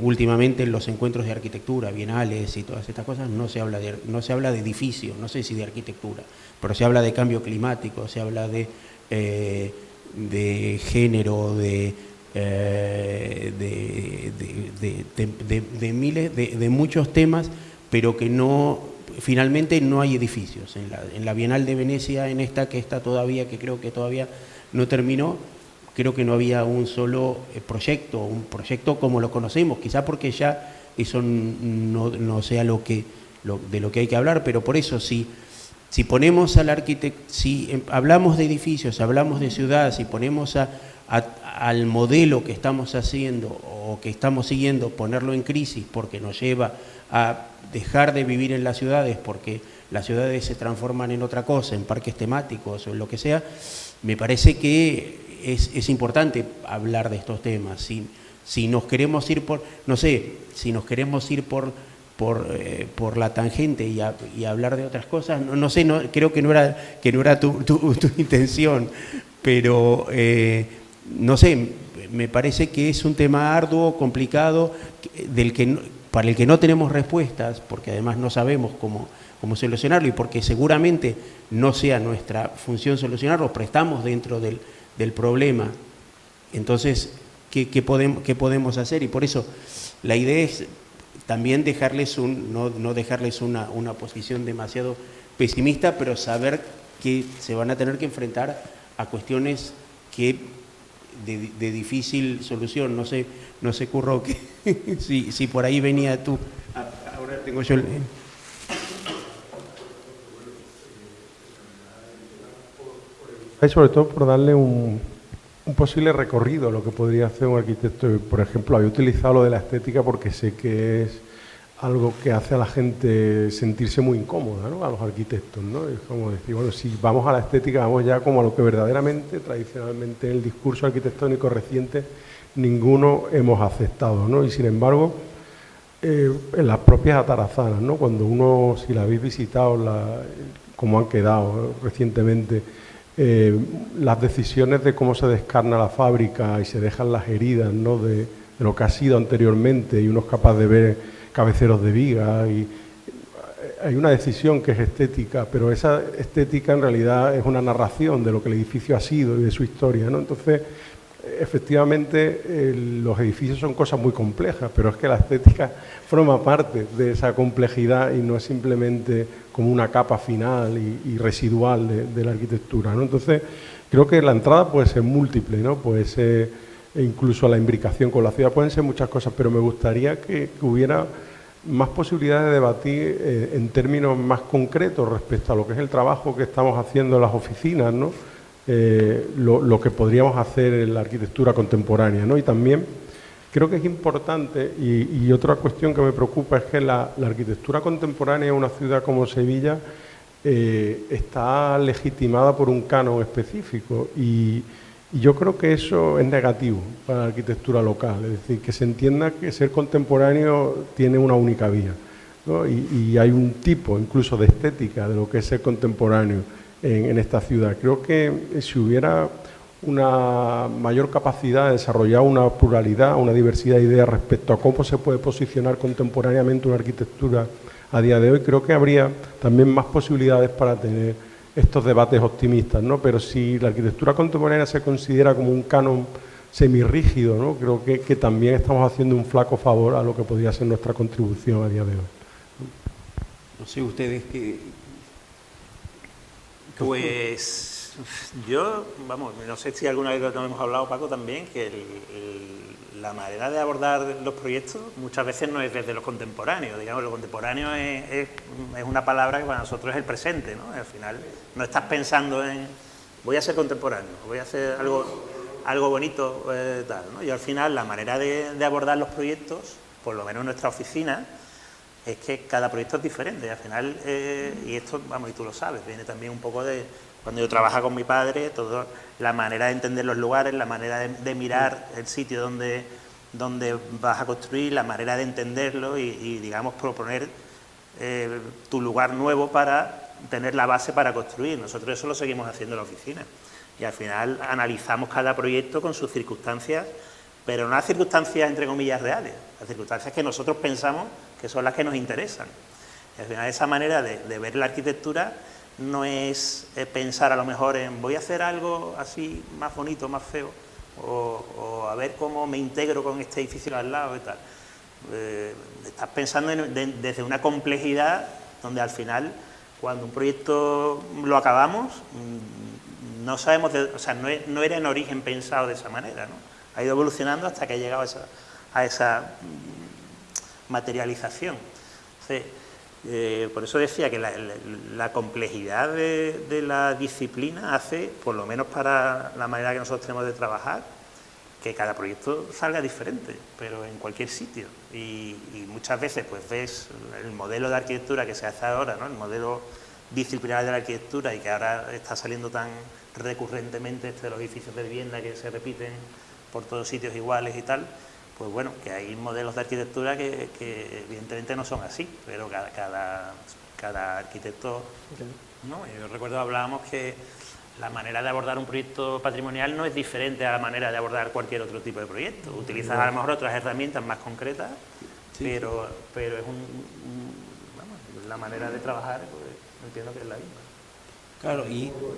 últimamente en los encuentros de arquitectura, bienales y todas estas cosas, no se habla de edificios, no sé si de arquitectura, pero se habla de cambio climático, se habla de género, de miles de muchos temas, pero que no finalmente no hay edificios. En la Bienal de Venecia, en esta que está todavía, que creo que todavía no terminó, creo que no había un solo proyecto, un proyecto como lo conocemos, quizá porque ya eso no sea de lo que hay que hablar, pero por eso si ponemos al arquitecto, si hablamos de edificios, hablamos de ciudad, si ponemos al modelo que estamos haciendo o que estamos siguiendo, ponerlo en crisis porque nos lleva a dejar de vivir en las ciudades porque las ciudades se transforman en otra cosa, en parques temáticos o en lo que sea, me parece que es importante hablar de estos temas. Si nos queremos ir por, no sé, si nos queremos ir por la tangente y hablar de otras cosas, no sé, creo que no era tu intención, pero no sé, me parece que es un tema arduo, complicado, para el que no tenemos respuestas, porque además no sabemos cómo solucionarlo y porque seguramente no sea nuestra función solucionarlo, pero estamos dentro del problema. Entonces, ¿qué podemos hacer? Y por eso la idea es también no dejarles una posición demasiado pesimista, pero saber que se van a tener que enfrentar a cuestiones de difícil solución. No sé, Curro, si por ahí venía tú. Ahora tengo yo Hay sobre todo por darle un posible recorrido a lo que podría hacer un arquitecto. Por ejemplo, había utilizado lo de la estética porque sé que es algo que hace a la gente sentirse muy incómoda, ¿no? A los arquitectos, ¿no? Es como decir, bueno, si vamos a la estética, vamos ya como a lo que verdaderamente, tradicionalmente, en el discurso arquitectónico reciente, ninguno hemos aceptado, ¿no? Y sin embargo, en las propias atarazanas, ¿no? Cuando uno, si la habéis visitado, como han quedado recientemente, las decisiones de cómo se descarna la fábrica y se dejan las heridas, ¿no? de lo que ha sido anteriormente, y uno es capaz de ver cabeceros de viga, y hay una decisión que es estética, pero esa estética en realidad es una narración de lo que el edificio ha sido y de su historia, ¿no? Entonces, efectivamente, los edificios son cosas muy complejas, pero es que la estética forma parte de esa complejidad y no es simplemente como una capa final y residual de la arquitectura, ¿no? Entonces, creo que la entrada puede ser múltiple, ¿no? Puede ser incluso la imbricación con la ciudad, pueden ser muchas cosas, pero me gustaría que hubiera más posibilidades de debatir en términos más concretos respecto a lo que es el trabajo que estamos haciendo en las oficinas, ¿no? Lo que podríamos hacer en la arquitectura contemporánea, ¿no? Y también creo que es importante, y otra cuestión que me preocupa es que la arquitectura contemporánea en una ciudad como Sevilla está legitimada por un canon específico y yo creo que eso es negativo para la arquitectura local, es decir, que se entienda que ser contemporáneo tiene una única vía, ¿no? Y hay un tipo incluso de estética de lo que es ser contemporáneo en esta ciudad. Creo que si hubiera una mayor capacidad de desarrollar una pluralidad, una diversidad de ideas respecto a cómo se puede posicionar contemporáneamente una arquitectura a día de hoy, creo que habría también más posibilidades para tener estos debates optimistas, ¿no? Pero si la arquitectura contemporánea se considera como un canon semirrígido, ¿no? Creo que también estamos haciendo un flaco favor a lo que podría ser nuestra contribución a día de hoy. No sé ustedes qué... Pues yo, vamos, no sé si alguna vez lo hemos hablado, Paco, también, que la manera de abordar los proyectos muchas veces no es desde los contemporáneos. Digamos, lo contemporáneo es una palabra que para nosotros es el presente, ¿no? Al final no estás pensando en voy a ser contemporáneo, voy a hacer algo bonito, tal, ¿no? Y al final la manera de abordar los proyectos, por lo menos en nuestra oficina, es que cada proyecto es diferente. Al final, y esto, vamos, y tú lo sabes, viene también un poco de cuando yo trabajaba con mi padre, la manera de entender los lugares, la manera de mirar el sitio donde vas a construir, la manera de entenderlo y digamos, proponer tu lugar nuevo para tener la base para construir. Nosotros eso lo seguimos haciendo en la oficina. Y al final analizamos cada proyecto con sus circunstancias, pero no las circunstancias, entre comillas, reales, las circunstancias que nosotros pensamos que son las que nos interesan. Y al final esa manera de ver la arquitectura no es pensar a lo mejor en voy a hacer algo así más bonito, más feo, o a ver cómo me integro con este edificio al lado y tal. Estás pensando desde una complejidad donde al final, cuando un proyecto lo acabamos, no sabemos, o sea, no era en origen pensado de esa manera, ¿no? Ha ido evolucionando hasta que ha llegado a esa materialización. Entonces, por eso decía que la complejidad de la disciplina hace, por lo menos para la manera que nosotros tenemos de trabajar, que cada proyecto salga diferente, pero en cualquier sitio. Y muchas veces pues ves el modelo de arquitectura que se hace ahora, ¿no? El modelo disciplinar de la arquitectura, y que ahora está saliendo tan recurrentemente de los edificios de vivienda que se repiten por todos sitios iguales y tal. Pues bueno, que hay modelos de arquitectura que evidentemente no son así, pero cada arquitecto, ¿no? Yo recuerdo hablábamos que la manera de abordar un proyecto patrimonial no es diferente a la manera de abordar cualquier otro tipo de proyecto. Utilizas a lo mejor otras herramientas más concretas, sí, pero es vamos, la manera de trabajar, pues, entiendo que es la misma. Claro, y yo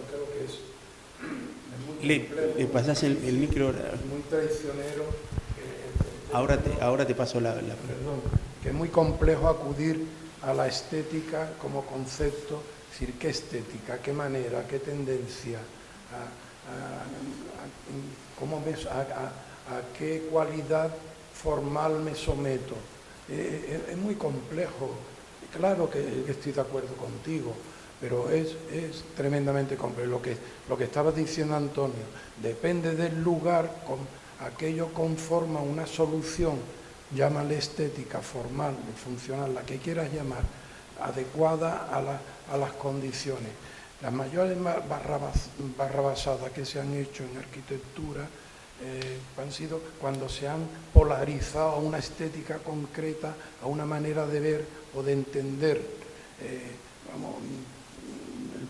creo que es le pasas el micro. Muy traicionero. Ahora te paso la perdón, que es muy complejo acudir a la estética como concepto, es decir, qué estética, qué manera, qué tendencia, a qué cualidad formal me someto. Es muy complejo. Claro que estoy de acuerdo contigo, pero es tremendamente complejo. Lo que estaba diciendo Antonio, depende del lugar, aquello conforma una solución, llámale estética, formal, funcional, la que quieras llamar, adecuada a las condiciones. Las mayores barrabasadas que se han hecho en arquitectura han sido cuando se han polarizado a una estética concreta, a una manera de ver o de entender, el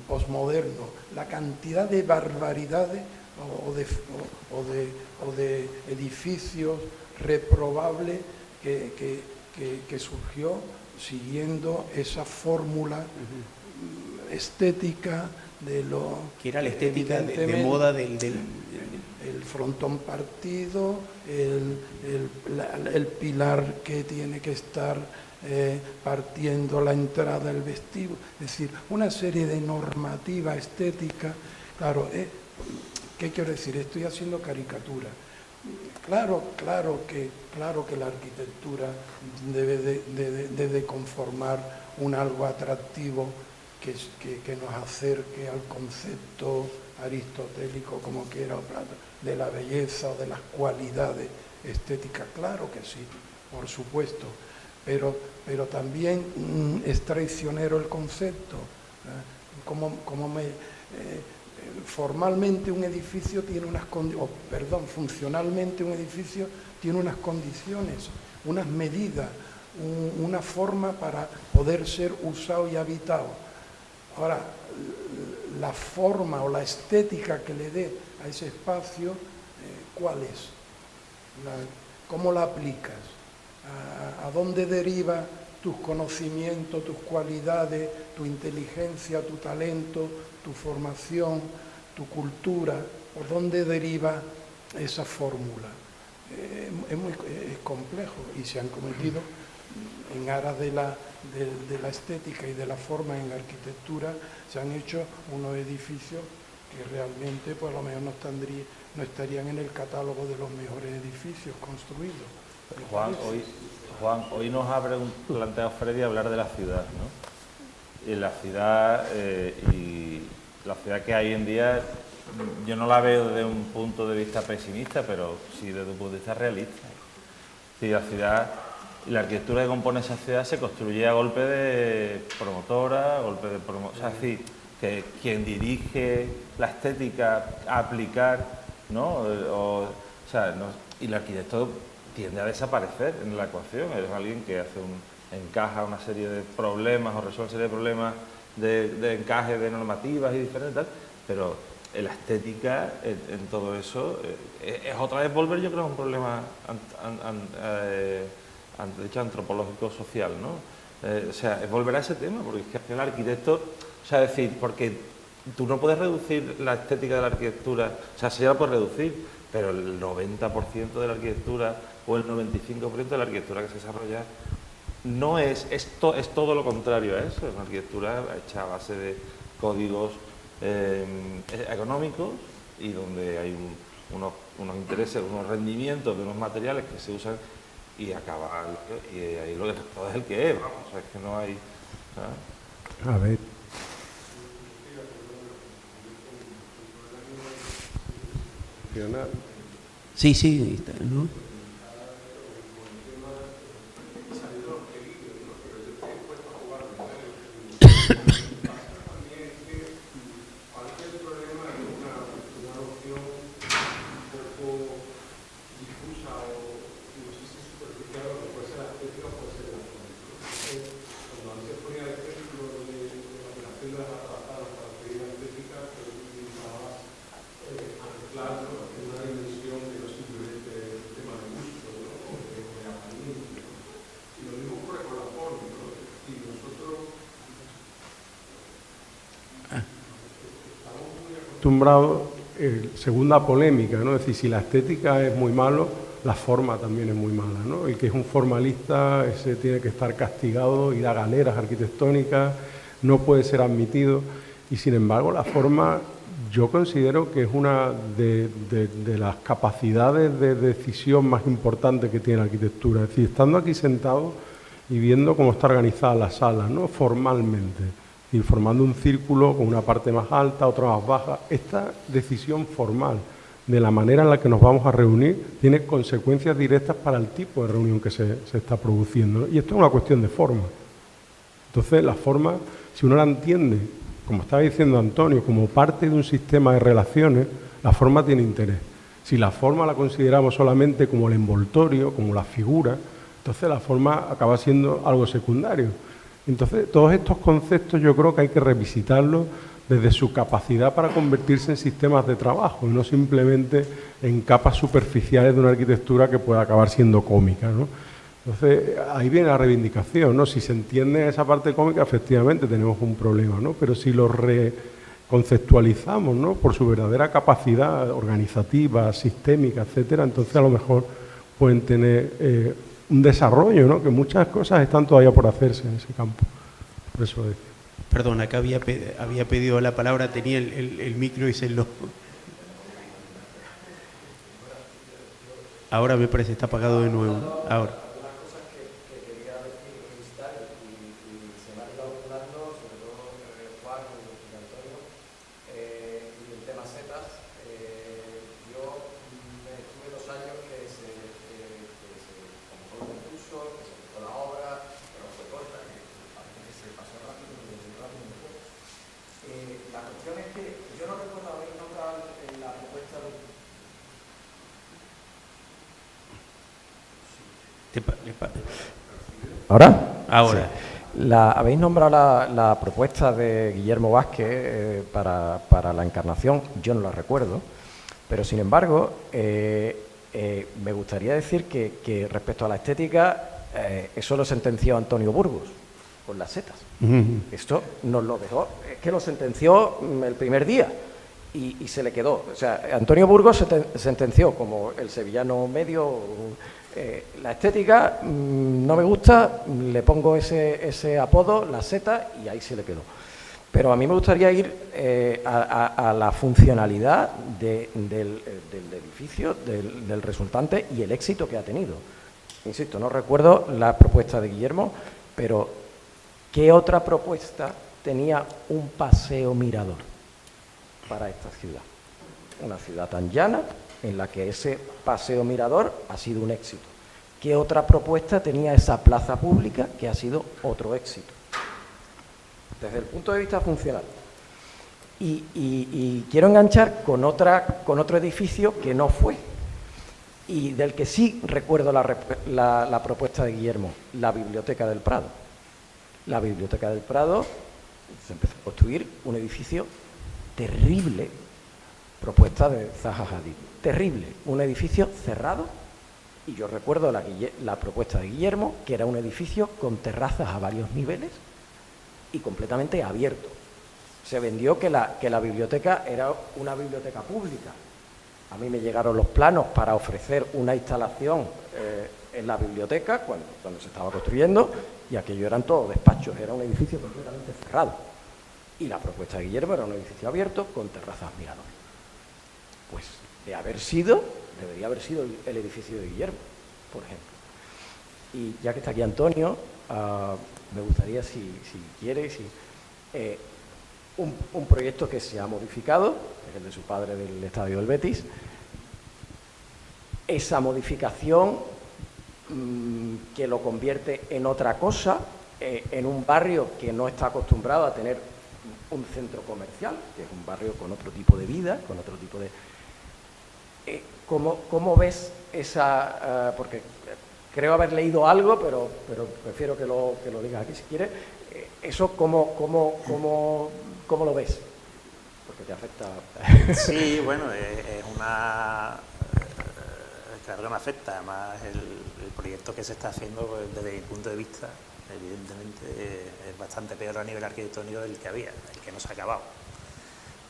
posmoderno, la cantidad de barbaridades o de edificios reprobables que surgió siguiendo esa fórmula estética de lo que era la estética de moda del el frontón partido, el pilar que tiene que estar partiendo la entrada del vestíbulo, es decir, una serie de normativa estética. Claro, ¿qué quiero decir? Estoy haciendo caricatura. Claro que la arquitectura debe conformar un algo atractivo que nos acerque al concepto aristotélico, como quiera, de la belleza o de las cualidades estéticas. Claro que sí, por supuesto, pero también es traicionero el concepto. Formalmente un edificio tiene funcionalmente un edificio tiene unas condiciones, unas medidas, una forma para poder ser usado y habitado. Ahora, la forma o la estética que le dé a ese espacio, ¿cuál es? ¿Cómo la aplicas? ¿A dónde deriva tus conocimientos, tus cualidades, tu inteligencia, tu talento, tu formación, tu cultura? ¿Por dónde deriva esa fórmula? Es complejo, y se han cometido en aras de la estética y de la forma en la arquitectura, se han hecho unos edificios que realmente pues a lo mejor no estarían en el catálogo de los mejores edificios construidos. Juan, hoy nos ha planteado Freddy hablar de la ciudad, ¿no? Y la ciudad que hay hoy en día, yo no la veo desde un punto de vista pesimista, pero sí desde un punto de vista realista. Sí, la ciudad y la arquitectura que compone esa ciudad se construye a golpe de promotora, o sea, es decir, que quien dirige la estética a aplicar, ¿no? Y el arquitecto tiende a desaparecer en la ecuación. Es alguien que encaja una serie de problemas o resuelve una serie de problemas de encaje de normativas y diferentes tal, pero la estética en todo eso es otra vez volver, yo creo, a un problema antropológico social, ¿no? Es volver a ese tema, porque es que al final el arquitecto, porque tú no puedes reducir la estética de la arquitectura, sí la puedes reducir, pero el 90% de la arquitectura o el 95% de la arquitectura que se desarrolla no es, esto es todo lo contrario a eso, es una arquitectura hecha a base de códigos económicos y donde hay unos intereses, unos rendimientos de unos materiales que se usan y acaba, y ahí lo que todo es el que es, vamos, o sea, es que no hay... ¿sabes? A ver. Sí, sí, ¿no? Acostumbrado, segunda polémica, ¿no? Es decir, si la estética es muy malo, la forma también es muy mala, ¿no? El que es un formalista, ese tiene que estar castigado, ir a galeras arquitectónicas, no puede ser admitido, y sin embargo la forma yo considero que es una de las capacidades de decisión más importantes que tiene la arquitectura. Es decir, estando aquí sentado y viendo cómo está organizada la sala, ¿no? Formalmente, y formando un círculo con una parte más alta, otra más baja, esta decisión formal de la manera en la que nos vamos a reunir tiene consecuencias directas para el tipo de reunión que se está produciendo, ¿no? Y esto es una cuestión de forma. Entonces, la forma, si uno la entiende, como estaba diciendo Antonio, como parte de un sistema de relaciones, la forma tiene interés. Si la forma la consideramos solamente como el envoltorio, como la figura, entonces la forma acaba siendo algo secundario. Entonces, todos estos conceptos yo creo que hay que revisitarlos desde su capacidad para convertirse en sistemas de trabajo y no simplemente en capas superficiales de una arquitectura que pueda acabar siendo cómica, ¿no? Entonces, ahí viene la reivindicación, ¿no? Si se entiende esa parte cómica, efectivamente tenemos un problema, ¿no? Pero si lo reconceptualizamos, ¿no? Por su verdadera capacidad organizativa, sistémica, etcétera, entonces a lo mejor pueden tener un desarrollo, ¿no? Que muchas cosas están todavía por hacerse en ese campo. Por eso decía. Perdón, acá había pedido la palabra, tenía el micro y se lo... Ahora me parece que está apagado de nuevo. Ahora. ¿Ahora? Ahora. Sí. Habéis nombrado la propuesta de Guillermo Vázquez para la Encarnación, yo no la recuerdo, pero sin embargo me gustaría decir que respecto a la estética, eso lo sentenció Antonio Burgos con las setas. Esto nos lo dejó, es que lo sentenció el primer día y se le quedó. O sea, Antonio Burgos sentenció como el sevillano medio... la estética no me gusta, le pongo ese apodo, la seta, y ahí se le quedó. Pero a mí me gustaría ir a la funcionalidad del edificio, del resultante y el éxito que ha tenido. Insisto, no recuerdo la propuesta de Guillermo, pero ¿qué otra propuesta tenía un paseo mirador para esta ciudad? Una ciudad tan llana, en la que ese paseo mirador ha sido un éxito. ¿Qué otra propuesta tenía esa plaza pública que ha sido otro éxito? Desde el punto de vista funcional. Y quiero enganchar con otro edificio que no fue, y del que sí recuerdo la propuesta de Guillermo, la Biblioteca del Prado. La Biblioteca del Prado se empezó a construir un edificio terrible, propuesta de Zaha Hadid. Terrible, un edificio cerrado, y yo recuerdo la propuesta de Guillermo, que era un edificio con terrazas a varios niveles y completamente abierto. Se vendió que la biblioteca era una biblioteca pública, A mí me llegaron los planos para ofrecer una instalación en la biblioteca cuando se estaba construyendo, y aquello eran todos despachos, era un edificio completamente cerrado. Y la propuesta de Guillermo era un edificio abierto con terrazas mirador. Pues debería haber sido el edificio de Guillermo, por ejemplo. Y ya que está aquí Antonio, me gustaría, si quiere, un proyecto que se ha modificado, que es el de su padre del estadio del Betis. Esa modificación que lo convierte en otra cosa, en un barrio que no está acostumbrado a tener un centro comercial, que es un barrio con otro tipo de vida, con otro tipo de... ¿Cómo ves esa...? Porque creo haber leído algo, pero prefiero que lo digas aquí si quieres. ¿Eso cómo lo ves? Porque te afecta... Sí, bueno, es una... Claro que me afecta. Además, el proyecto que se está haciendo, pues, desde mi punto de vista, evidentemente es bastante peor a nivel arquitectónico del que había, el que no se ha acabado.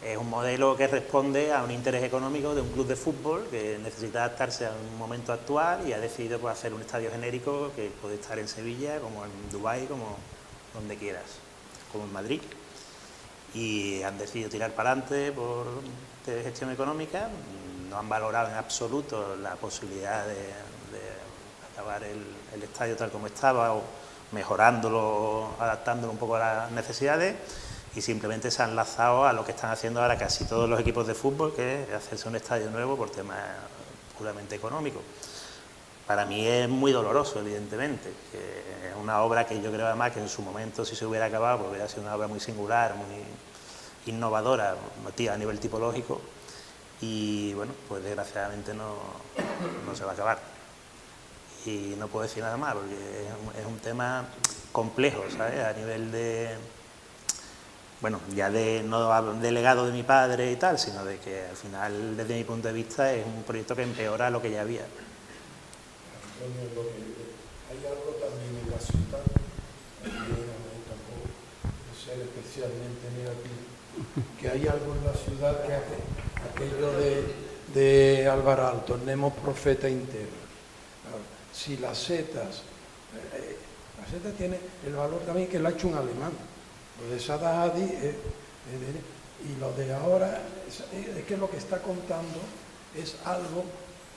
Es un modelo que responde a un interés económico de un club de fútbol que necesita adaptarse a un momento actual y ha decidido, pues, hacer un estadio genérico que puede estar en Sevilla, como en Dubái, como donde quieras, como en Madrid. Y han decidido tirar para adelante por gestión económica. No han valorado en absoluto la posibilidad de acabar el estadio tal como estaba, o mejorándolo, adaptándolo un poco a las necesidades, y simplemente se han lanzado a lo que están haciendo ahora casi todos los equipos de fútbol, que es hacerse un estadio nuevo por temas puramente económicos. Para mí es muy doloroso, evidentemente, que es una obra que yo creo además que en su momento, si se hubiera acabado, pues hubiera sido una obra muy singular, muy innovadora, a nivel tipológico, y bueno, pues desgraciadamente no se va a acabar. Y no puedo decir nada más, porque es un tema complejo, ¿sabes? A nivel de... Bueno, ya no de legado de mi padre y tal, sino de que al final, desde mi punto de vista, es un proyecto que empeora lo que ya había. Hay algo también en la ciudad, tampoco ser especialmente negativo, que hay algo en la ciudad que aquello de Álvaro Alto, Nemo profeta interno. Si las setas, la seta tiene el valor también que lo ha hecho un alemán. Lo de Zaha Hadid y lo de ahora, es que lo que está contando es algo,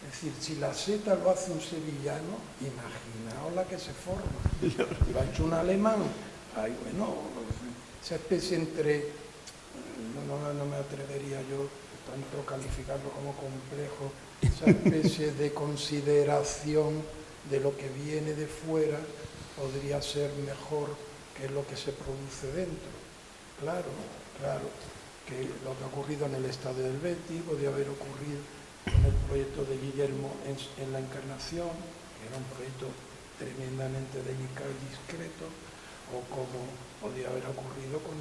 es decir, si la seta lo hace un sevillano, imaginaos la que se forma. Lo ha hecho un alemán. Ay, bueno, esa especie entre, no me atrevería yo tanto calificarlo como complejo, esa especie de consideración de lo que viene de fuera podría ser mejor que lo que se produce dentro. Claro, que lo que ha ocurrido en el estadio del Betis podría haber ocurrido con el proyecto de Guillermo en la Encarnación, que era un proyecto tremendamente delicado y discreto, o como podría haber ocurrido con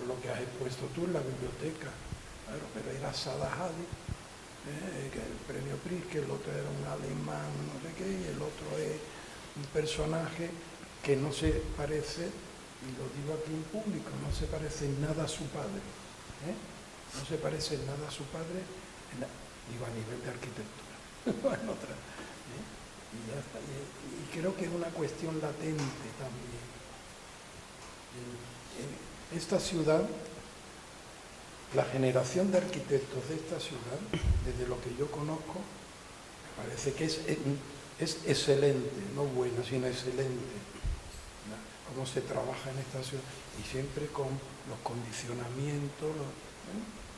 lo que has expuesto tú en la biblioteca. Claro, pero era Zaha Hadid, que el premio Pritzker, el otro era un alemán, no sé qué, y el otro es un personaje que no se parece, y lo digo aquí en público, no se parece en nada a su padre. No se parece en nada a su padre, digo a nivel de arquitectura. Y ya está. Y creo que es una cuestión latente también. En esta ciudad, la generación de arquitectos de esta ciudad, desde lo que yo conozco, me parece que es excelente, no buena, sino excelente, ¿no? Cómo se trabaja en esta ciudad, y siempre con los condicionamientos,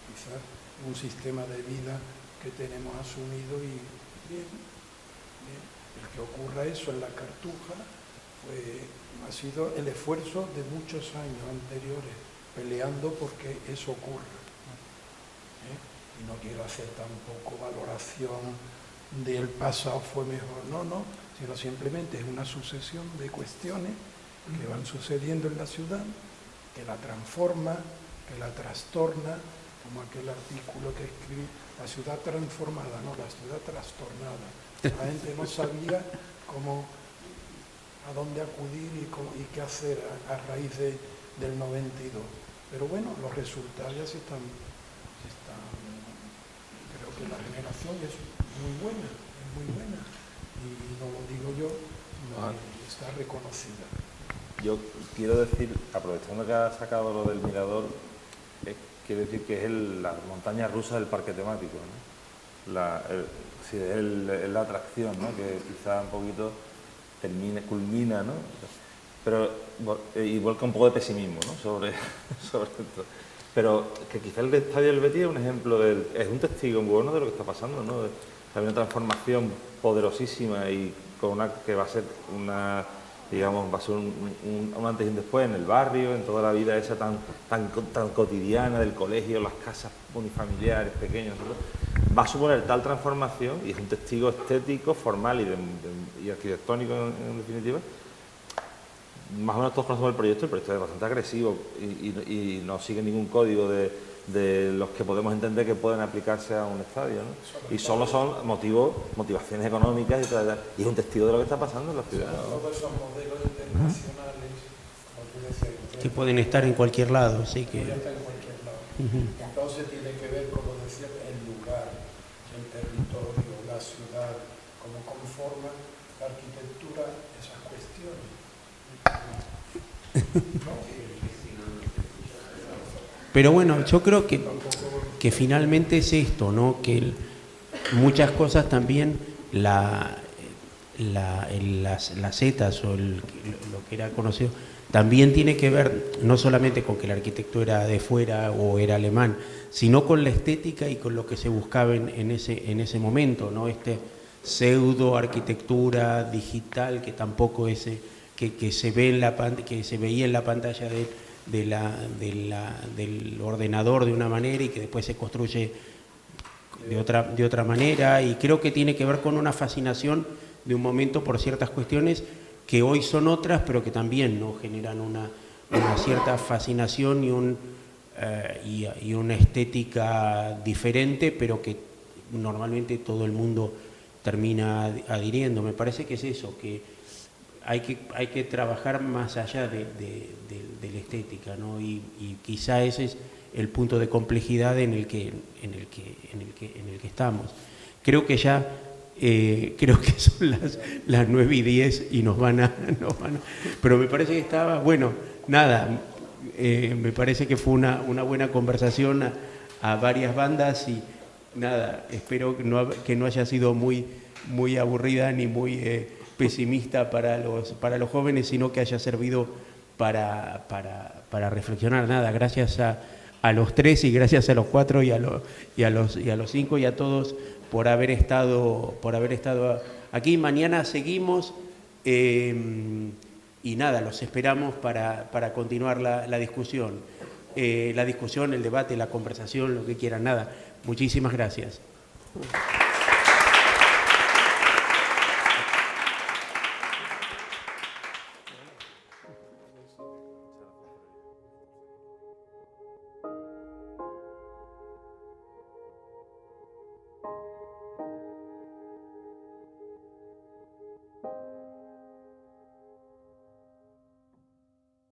quizás un sistema de vida que tenemos asumido, y bien. El que ocurra eso en la Cartuja ha sido el esfuerzo de muchos años anteriores, peleando porque eso ocurra. Y no quiero hacer tampoco valoración del pasado fue mejor, no, sino simplemente es una sucesión de cuestiones que van sucediendo en la ciudad, que la transforma, que la trastorna, como aquel artículo que escribí, la ciudad transformada, no, la ciudad trastornada. La gente no sabía a dónde acudir y qué hacer a raíz del 92. Pero bueno, los resultados ya se están porque la generación es muy buena, y no lo digo yo, está reconocida. Yo quiero decir, aprovechando que has sacado lo del mirador, quiero decir que es la montaña rusa del parque temático, ¿no? Es la atracción, ¿no? Que quizá un poquito culmina, ¿no? Pero igual que un poco de pesimismo, ¿no? sobre esto. Pero que quizá el estadio del Betis es un ejemplo, es un testigo bueno de lo que está pasando, ¿no? Hay una transformación poderosísima y que va a ser una, digamos, va a ser un antes y un después en el barrio, en toda la vida esa tan cotidiana del colegio, las casas unifamiliares pequeñas, ¿no? Va a suponer tal transformación, y es un testigo estético, formal y arquitectónico en definitiva. Más o menos todos conocemos el proyecto es bastante agresivo y no sigue ningún código de los que podemos entender que pueden aplicarse a un estadio, ¿no? Y solo son motivaciones económicas y es un testigo de lo que está pasando en la ciudad, ¿no? Todos esos modelos internacionales, como tú decías, que pueden estar en cualquier lado, sí que... pueden estar en cualquier lado. Entonces tiene que ver, como decía, el lugar, el territorio, la ciudad, cómo conforma la arquitectura esas cuestiones. Pero bueno, yo creo que finalmente es esto, ¿no? Que muchas cosas también, las zetas o lo que era conocido, también tiene que ver no solamente con que la arquitectura era de fuera o era alemán, sino con la estética y con lo que se buscaba en ese momento, ¿no? Pseudo arquitectura digital que tampoco es... Que se veía en la pantalla del ordenador de una manera y que después se construye de otra manera, y creo que tiene que ver con una fascinación de un momento por ciertas cuestiones que hoy son otras, pero que también no generan una cierta fascinación y una estética diferente, pero que normalmente todo el mundo termina adhiriendo. Me parece que es eso, que hay que trabajar más allá de la estética, ¿no? Y quizá ese es el punto de complejidad en el que estamos. Creo que ya creo que son las 9:10 y nos van a pero me parece que estaba bueno, nada, me parece que fue una buena conversación a varias bandas, y nada, espero que no haya sido muy aburrida ni muy pesimista para los jóvenes, sino que haya servido para reflexionar. Nada, gracias a los tres y gracias a los cuatro y a los cinco y a todos por haber estado aquí. Mañana seguimos y nada, los esperamos para continuar la discusión, el debate, la conversación, lo que quieran. Nada, muchísimas gracias.